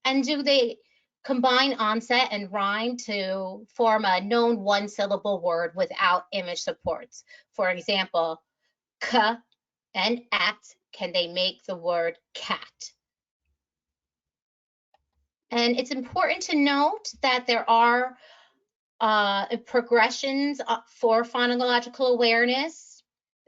And do they combine onset and rhyme to form a known 1-syllable word without image supports? For example, k and at, can they make the word cat? And it's important to note that there are progressions for phonological awareness.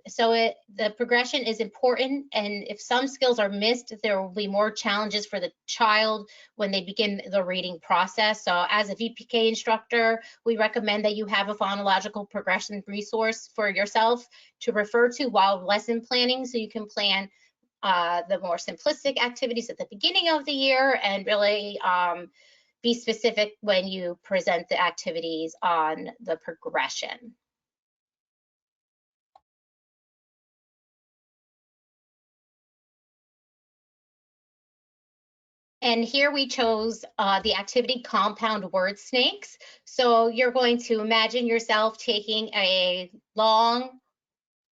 So the progression is important, and if some skills are missed, there will be more challenges for the child when they begin the reading process. So as a VPK instructor, we recommend that you have a phonological progression resource for yourself to refer to while lesson planning, so you can plan the more simplistic activities at the beginning of the year and really be specific when you present the activities on the progression. And here we chose the activity compound word snakes. So you're going to imagine yourself taking a long,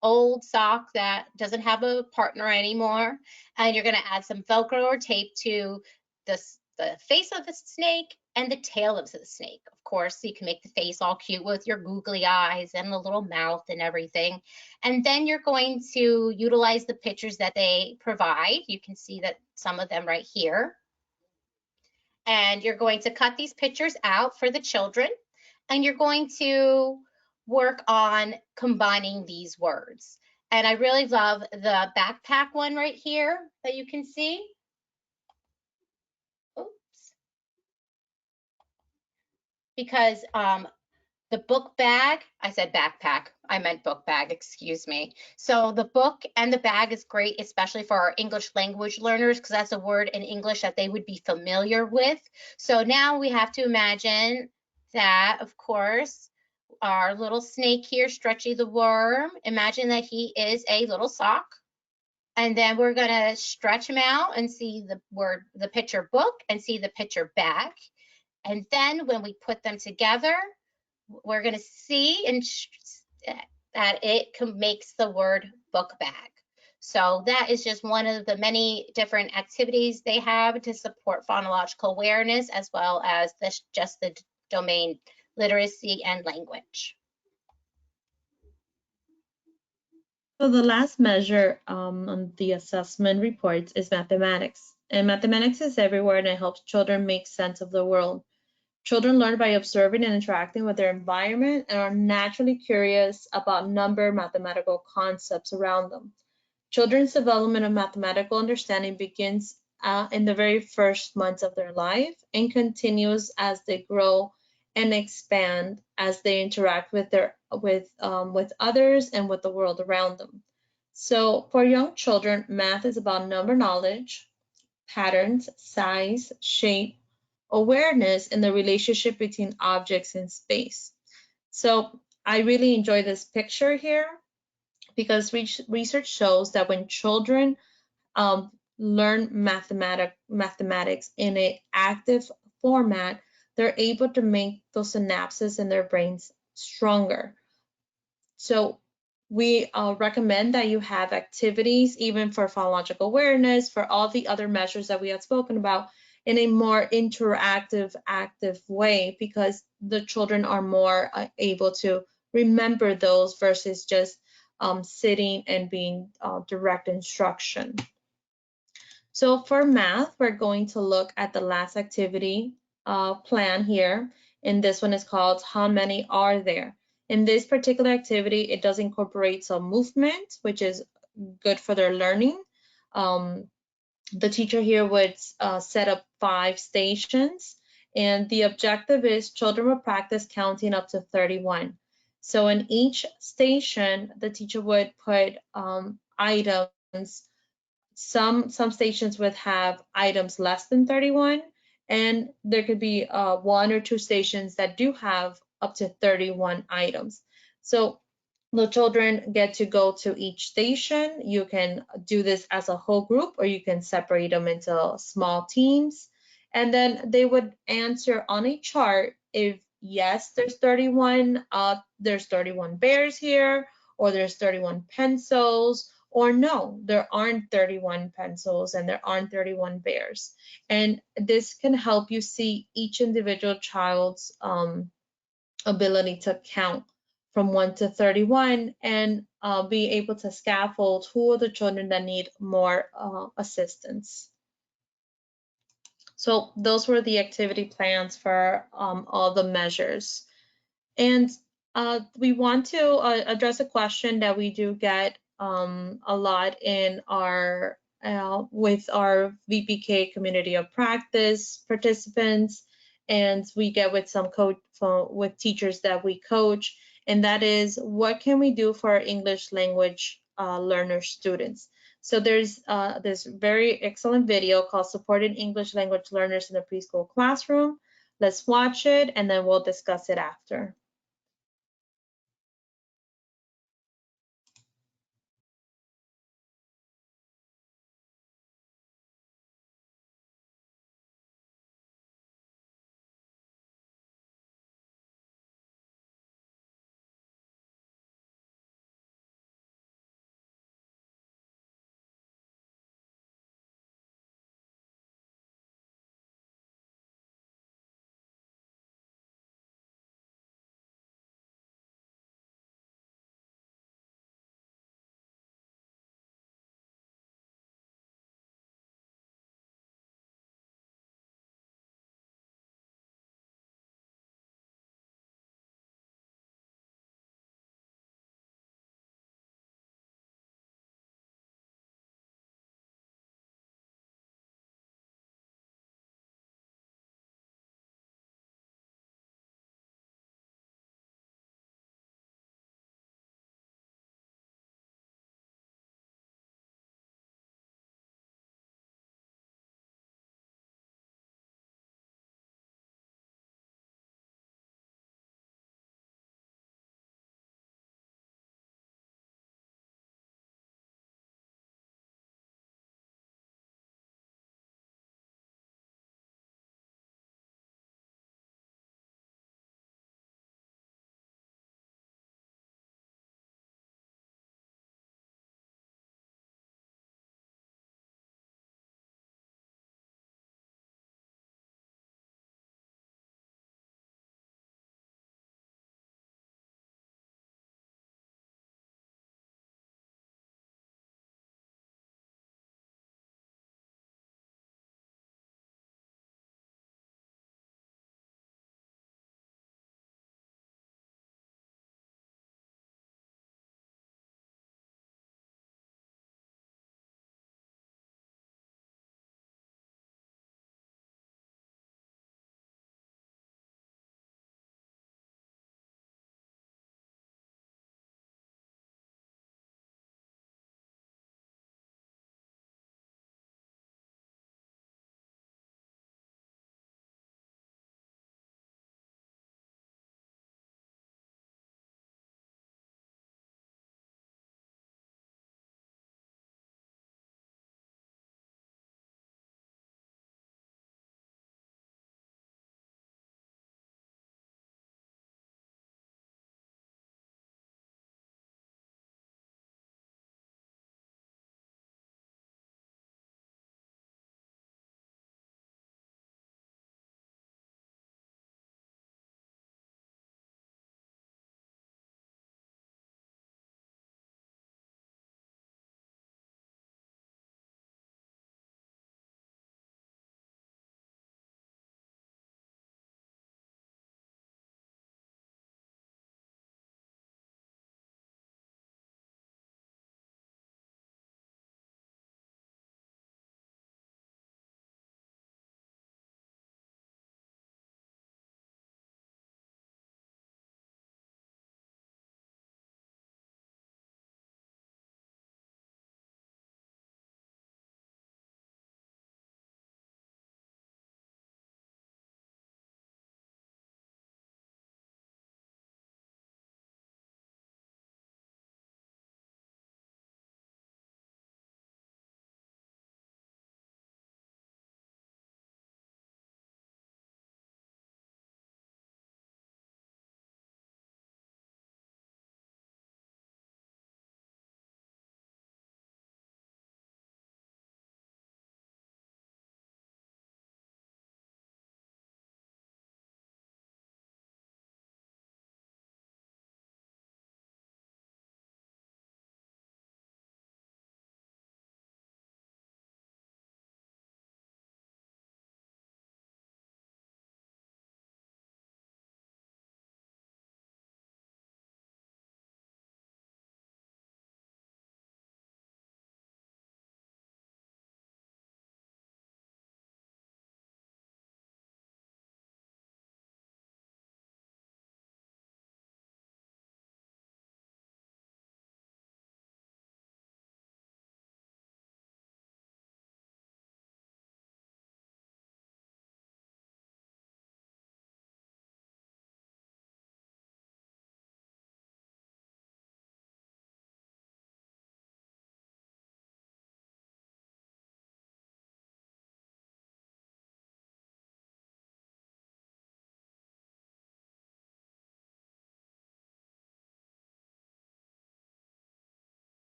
old sock that doesn't have a partner anymore, and you're going to add some Velcro or tape to the face of the snake and the tail of the snake. Of course, you can make the face all cute with your googly eyes and the little mouth and everything. And then you're going to utilize the pictures that they provide. You can see that some of them right here. And you're going to cut these pictures out for the children, and you're going to work on combining these words. And I really love the backpack one right here that you can see. Oops. Because the book bag, I said backpack, I meant book bag, excuse me. So the book and the bag is great, especially for our English language learners, because that's a word in English that they would be familiar with. So now we have to imagine that, of course, our little snake here, Stretchy the worm, imagine that he is a little sock. And then we're going to stretch him out and see the picture book and see the picture bag. And then when we put them together, we're going to see that it makes the word book bag. So that is just one of the many different activities they have to support phonological awareness, as well as just the domain literacy and language. So the last measure on the assessment reports is mathematics. And mathematics is everywhere, and it helps children make sense of the world. Children learn by observing and interacting with their environment and are naturally curious about mathematical concepts around them. Children's development of mathematical understanding begins in the very first months of their life and continues as they grow and expand as they interact with others and with the world around them. So for young children, math is about number knowledge, patterns, size, shape, awareness, and the relationship between objects in space. So I really enjoy this picture here because research shows that when children learn mathematics in an active format, they're able to make those synapses in their brains stronger. So we recommend that you have activities, even for phonological awareness, for all the other measures that we have spoken about, in a more interactive, active way, because the children are more able to remember those versus just sitting and being direct instruction. So for math, we're going to look at the last activity plan here. And this one is called How Many Are There? In this particular activity, it does incorporate some movement, which is good for their learning. The teacher here would set up 5 stations, and the objective is children will practice counting up to 31. So in each station, the teacher would put items. Some stations would have items less than 31, and there could be 1 or 2 stations that do have up to 31 items. So the children get to go to each station. You can do this as a whole group, or you can separate them into small teams. And then they would answer on a chart if yes, there's 31 bears here, or there's 31 pencils, or no, there aren't 31 pencils and there aren't 31 bears. And this can help you see each individual child's ability to count from 1 to 31 and be able to scaffold who are the children that need more assistance. So those were the activity plans for all the measures. And we want to address a question that we do get a lot in our with our VPK community of practice participants, and we get with some with teachers that we coach, and that is, what can we do for our English language learner students? So there's this very excellent video called Supporting English Language Learners in the Preschool Classroom. Let's watch it, and then we'll discuss it after.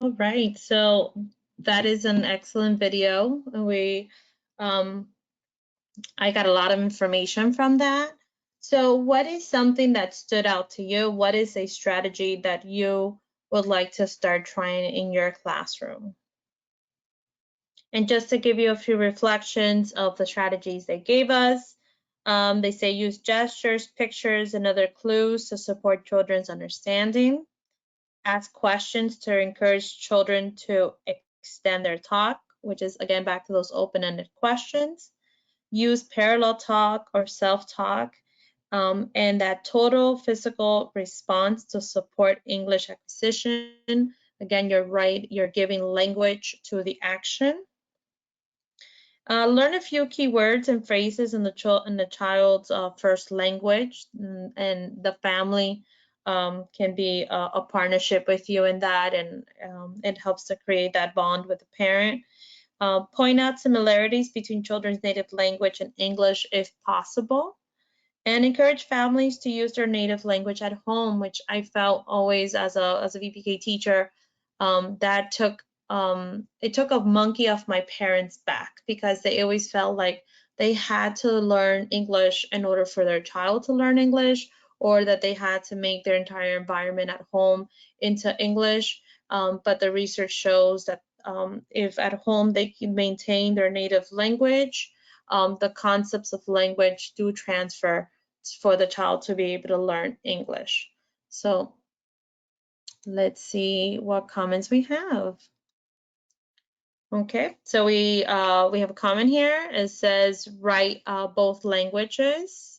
All right, so that is an excellent video. I got a lot of information from that. So what is something that stood out to you? What is a strategy that you would like to start trying in your classroom? And just to give you a few reflections of the strategies they gave us, they say use gestures, pictures, and other clues to support children's understanding. Ask questions to encourage children to extend their talk, which is again back to those open-ended questions. Use parallel talk or self-talk, and that total physical response to support English acquisition. Again, you're right, you're giving language to the action. Learn a few key words and phrases in the child's first language, and the family can be a partnership with you in that, and it helps to create that bond with the parent. Point out similarities between children's native language and English if possible, and encourage families to use their native language at home, which I felt always as a VPK teacher, that took a monkey off my parents' back, because they always felt like they had to learn English in order for their child to learn English, or that they had to make their entire environment at home into English. But the research shows that if at home they can maintain their native language, the concepts of language do transfer for the child to be able to learn English. So let's see what comments we have. Okay, so we have a comment here. It says write both languages.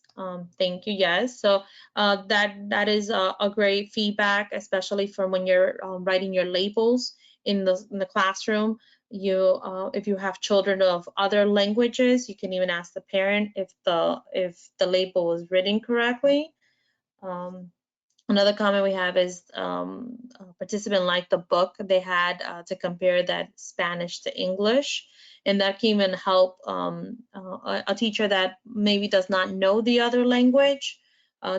Thank you. Yes, so that is a great feedback, especially from when you're writing your labels in the classroom. You if you have children of other languages, you can even ask the parent if the label is written correctly. Another comment we have is a participant liked the book they had to compare that Spanish to English, and that can even help a teacher that maybe does not know the other language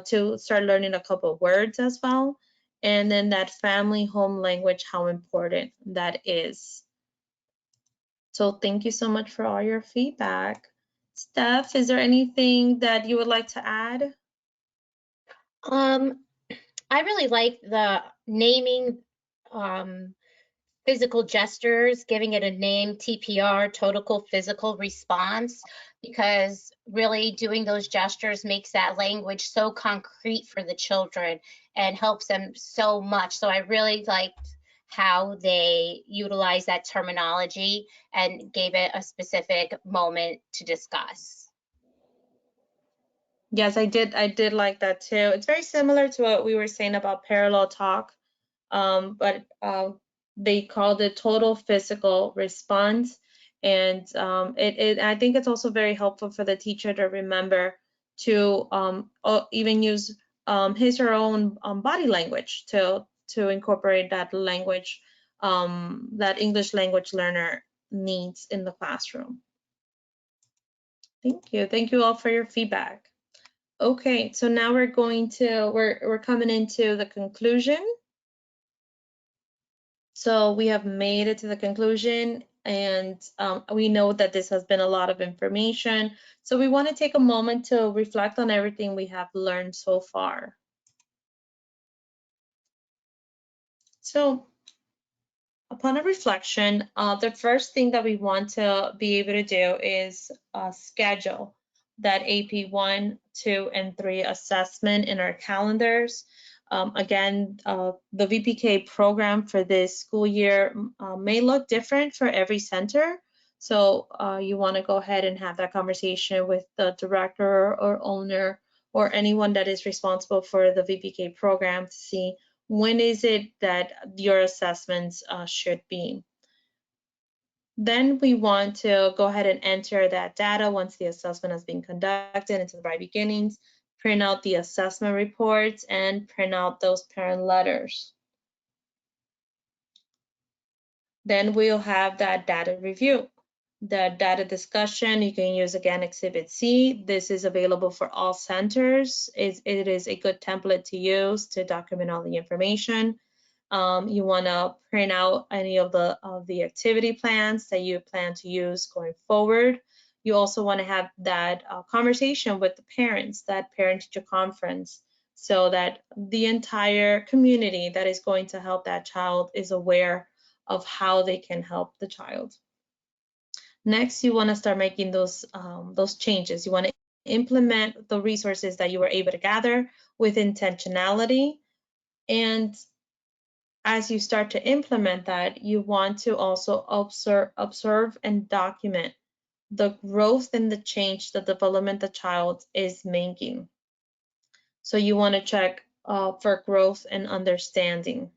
to start learning a couple of words as well. And then that family home language, how important that is. So thank you so much for all your feedback. Steph, is there anything that you would like to add? I really like the naming physical gestures, giving it a name, TPR, total physical response, because really doing those gestures makes that language so concrete for the children and helps them so much. So I really liked how they utilize that terminology and gave it a specific moment to discuss. Yes, I did. I did like that too. It's very similar to what we were saying about parallel talk, but they called it total physical response, and I think it's also very helpful for the teacher to remember to even use his or her own body language to incorporate that language that English language learner needs in the classroom. Thank you. Thank you all for your feedback. Okay, so now we're coming into the conclusion. So we have made it to the conclusion, and we know that this has been a lot of information. So we want to take a moment to reflect on everything we have learned so far. So upon a reflection, the first thing that we want to be able to do is schedule that AP1, 2, and 3 assessment in our calendars. Again, the VPK program for this school year may look different for every center. So you want to go ahead and have that conversation with the director or owner or anyone that is responsible for the VPK program to see when is it that your assessments should be. Then we want to go ahead and enter that data once the assessment has been conducted into the right beginnings, print out the assessment reports, and print out those parent letters. Then we'll have that data review. The data discussion, you can use again Exhibit C. This is available for all centers. It is a good template to use to document all the information. You want to print out any of the activity plans that you plan to use going forward. You also want to have that conversation with the parents, that parent-teacher conference, so that the entire community that is going to help that child is aware of how they can help the child. Next, you want to start making those changes. You want to implement the resources that you were able to gather with intentionality. And as you start to implement that, you want to also observe and document the growth and the change, the development the child is making. So you want to check for growth and understanding.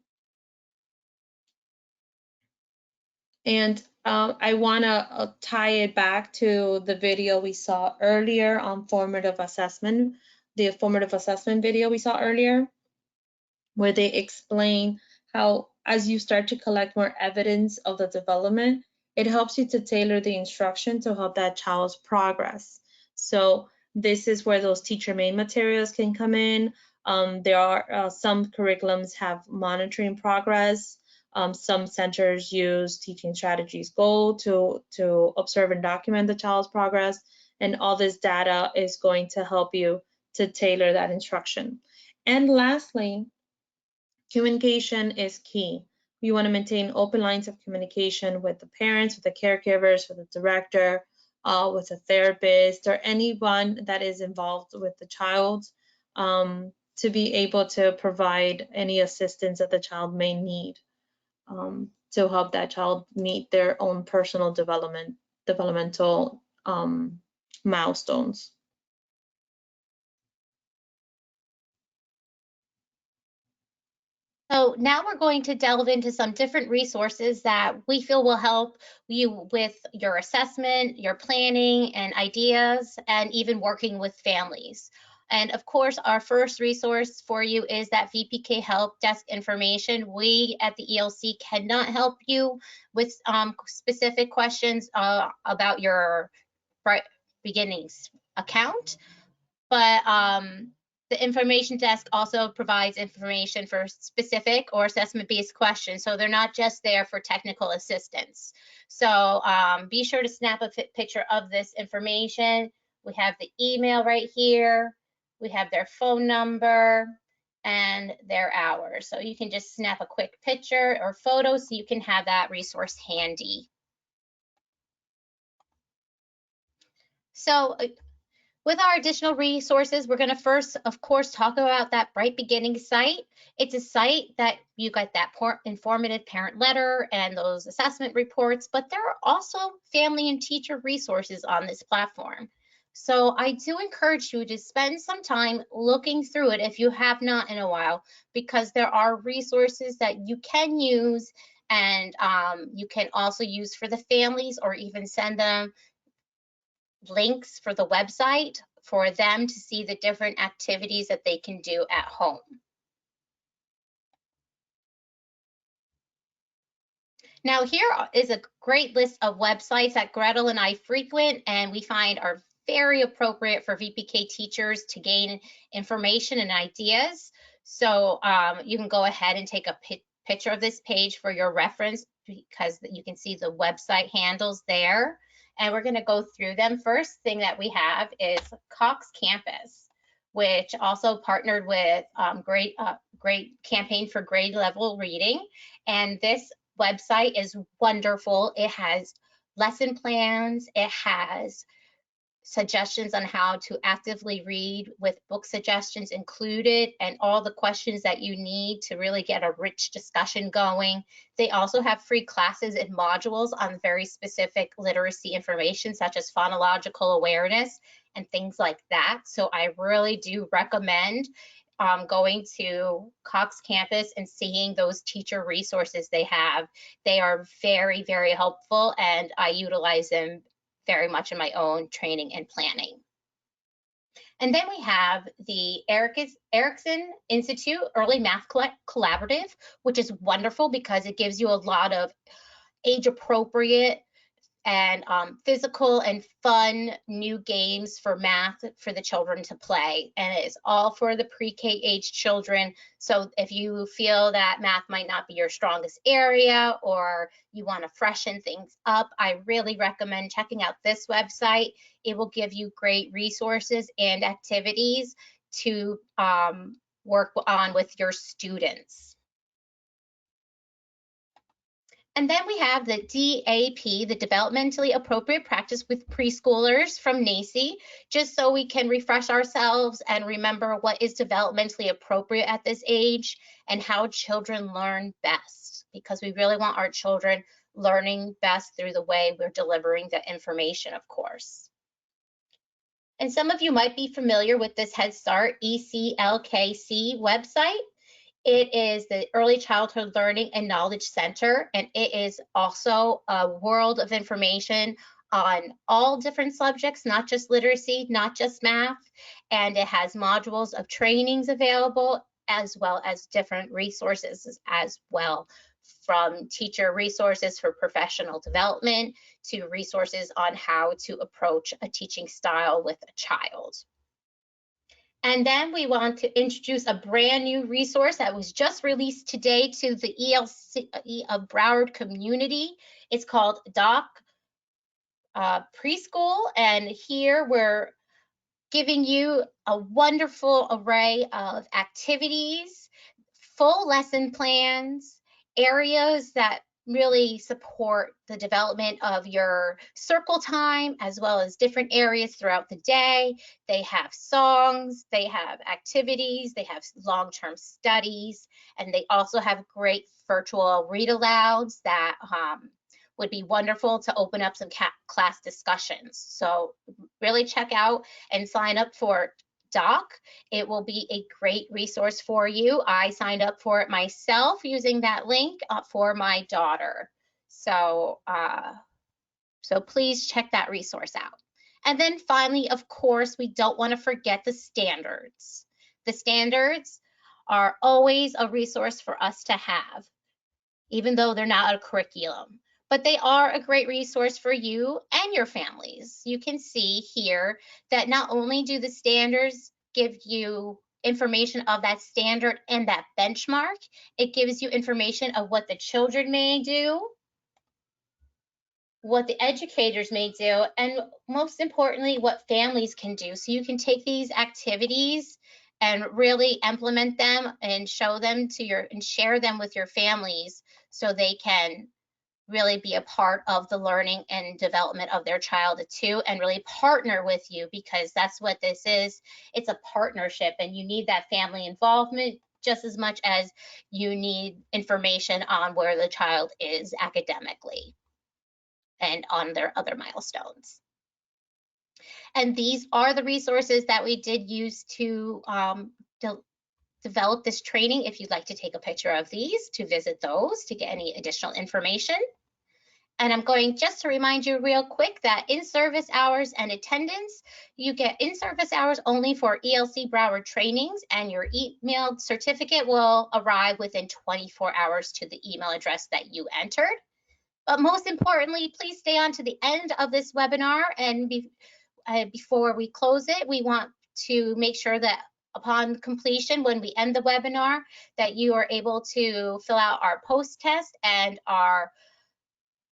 And I want to tie it back to the video we saw earlier on formative assessment, the formative assessment video we saw earlier, where they explain how, as you start to collect more evidence of the development, it helps you to tailor the instruction to help that child's progress. So this is where those teacher-made materials can come in. There are some curriculums have monitoring progress. Some centers use Teaching Strategies Goal to observe and document the child's progress. And all this data is going to help you to tailor that instruction. And lastly, communication is key. You want to maintain open lines of communication with the parents, with the caregivers, with the director, with a therapist, or anyone that is involved with the child, to be able to provide any assistance that the child may need, to help that child meet their own personal developmental milestones. So now we're going to delve into some different resources that we feel will help you with your assessment, your planning and ideas, and even working with families. And of course, our first resource for you is that VPK Help Desk information. We at the ELC cannot help you with specific questions about your beginnings account, but the information desk also provides information for specific or assessment-based questions. So they're not just there for technical assistance. So be sure to snap a picture of this information. We have the email right here. We have their phone number and their hours. So you can just snap a quick picture or photo so you can have that resource handy. So with our additional resources, we're going to first, of course, talk about that Bright Beginning site. It's a site that you got that informative parent letter and those assessment reports, but there are also family and teacher resources on this platform. So I do encourage you to spend some time looking through it if you have not in a while, because there are resources that you can use, and you can also use for the families, or even send them links for the website for them to see the different activities that they can do at home. Now here is a great list of websites that Gretel and I frequent and we find are very appropriate for VPK teachers to gain information and ideas. So you can go ahead and take a picture of this page for your reference, because you can see the website handles there. And we're going to go through them. First thing that we have is Cox Campus, which also partnered with Great Campaign for Grade Level Reading. And this website is wonderful. It has lesson plans. It has suggestions on how to actively read with book suggestions included, and all the questions that you need to really get a rich discussion going. They also have free classes and modules on very specific literacy information, such as phonological awareness and things like that. So I really do recommend going to Cox Campus and seeing those teacher resources they have. They are very, very helpful, and I utilize them very much in my own training and planning. And then we have the Erickson Institute Early Math Collaborative, which is wonderful because it gives you a lot of age-appropriate and physical and fun new games for math for the children to play. And it is all for the pre-K age children. So if you feel that math might not be your strongest area or you want to freshen things up, I really recommend checking out this website. It will give you great resources and activities to work on with your students. And then we have the DAP, the Developmentally Appropriate Practice with Preschoolers from NACCE, just so we can refresh ourselves and remember what is developmentally appropriate at this age and how children learn best, because we really want our children learning best through the way we're delivering the information, of course. And some of you might be familiar with this Head Start ECLKC website. It is the Early Childhood Learning and Knowledge Center, and it is also a world of information on all different subjects, not just literacy, not just math, and it has modules of trainings available as well as different resources as well, from teacher resources for professional development to resources on how to approach a teaching style with a child. And then we want to introduce a brand new resource that was just released today to the ELC of Broward community. It's called Doc Preschool, and here we're giving you a wonderful array of activities, full lesson plans, areas that really support the development of your circle time, as well as different areas throughout the day. They have songs, they have activities, they have long-term studies, and they also have great virtual read-alouds that would be wonderful to open up some class discussions. So really check out and sign up for Doc. It will be a great resource for you. I signed up for it myself using that link for my daughter. So, so please check that resource out. And then finally, of course, we don't want to forget the standards. The standards are always a resource for us to have, even though they're not a curriculum. But they are a great resource for you and your families. You can see here that not only do the standards give you information of that standard and that benchmark, it gives you information of what the children may do, what the educators may do, and most importantly, what families can do. So you can take these activities and really implement them and show them to your and share them with your families so they can really be a part of the learning and development of their child too, and really partner with you, because that's what this is. It's a partnership, and you need that family involvement just as much as you need information on where the child is academically and on their other milestones. And these are the resources that we did use to develop this training. If you'd like to take a picture of these, to visit those to get any additional information. And I'm going just to remind you real quick that in-service hours and attendance, you get in-service hours only for ELC Broward trainings, and your email certificate will arrive within 24 hours to the email address that you entered. But most importantly, please stay on to the end of this webinar, and before we close it, we want to make sure that upon completion, when we end the webinar, that you are able to fill out our post-test and our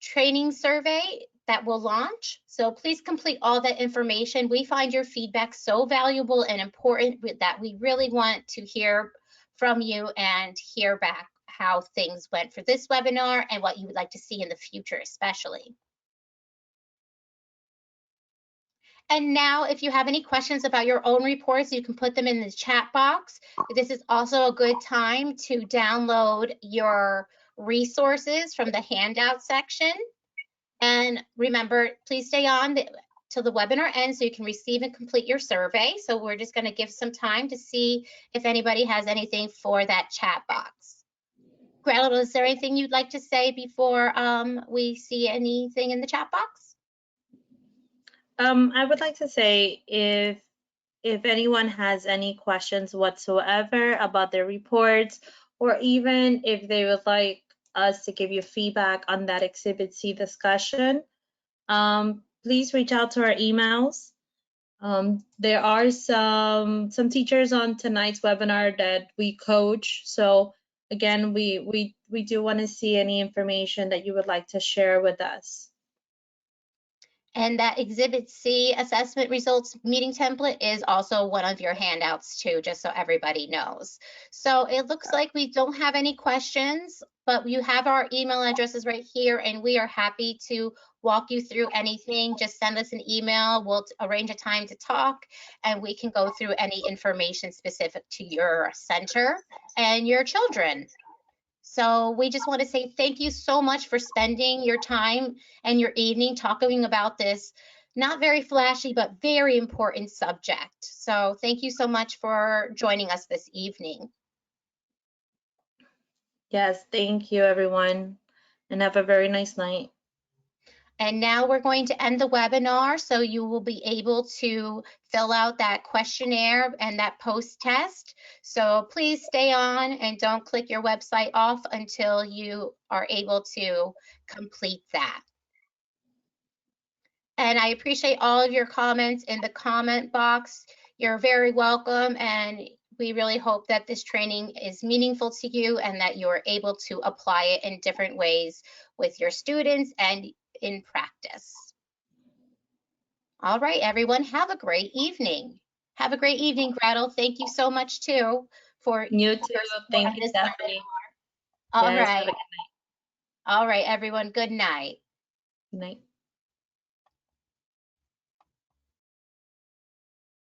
training survey that will launch. So please complete all that information. We find your feedback so valuable and important that we really want to hear from you and hear back how things went for this webinar and what you would like to see in the future, especially. And now, if you have any questions about your own reports, you can put them in the chat box. This is also a good time to download your resources from the handout section. And remember, please stay on till the webinar ends so you can receive and complete your survey. So we're just going to give some time to see if anybody has anything for that chat box. Gretel, is there anything you'd like to say before we see anything in the chat box? I would like to say if anyone has any questions whatsoever about their reports, or even if they would like us to give you feedback on that Exhibit C discussion, please reach out to our emails. There are some teachers on tonight's webinar that we coach. So again, we do want to see any information that you would like to share with us. And that Exhibit C assessment results meeting template is also one of your handouts too, just so everybody knows. So it looks like we don't have any questions, but you have our email addresses right here, and we are happy to walk you through anything. Just send us an email. We'll arrange a time to talk, and we can go through any information specific to your center and your children. So we just want to say thank you so much for spending your time and your evening talking about this not very flashy, but very important subject. So thank you so much for joining us this evening. Yes, thank you everyone, and have a very nice night. And now we're going to end the webinar, so you will be able to fill out that questionnaire and that post test. So please stay on and don't click your website off until you are able to complete that. And I appreciate all of your comments in the comment box. You're very welcome, and we really hope that this training is meaningful to you and that you're able to apply it in different ways with your students and in practice. All right, everyone, have a great evening. Have a great evening, Gretel. Thank you so much, too, for You too. your support Thank on you, this Stephanie. webinar. All Yes, have right. a good All right, everyone, good night. night.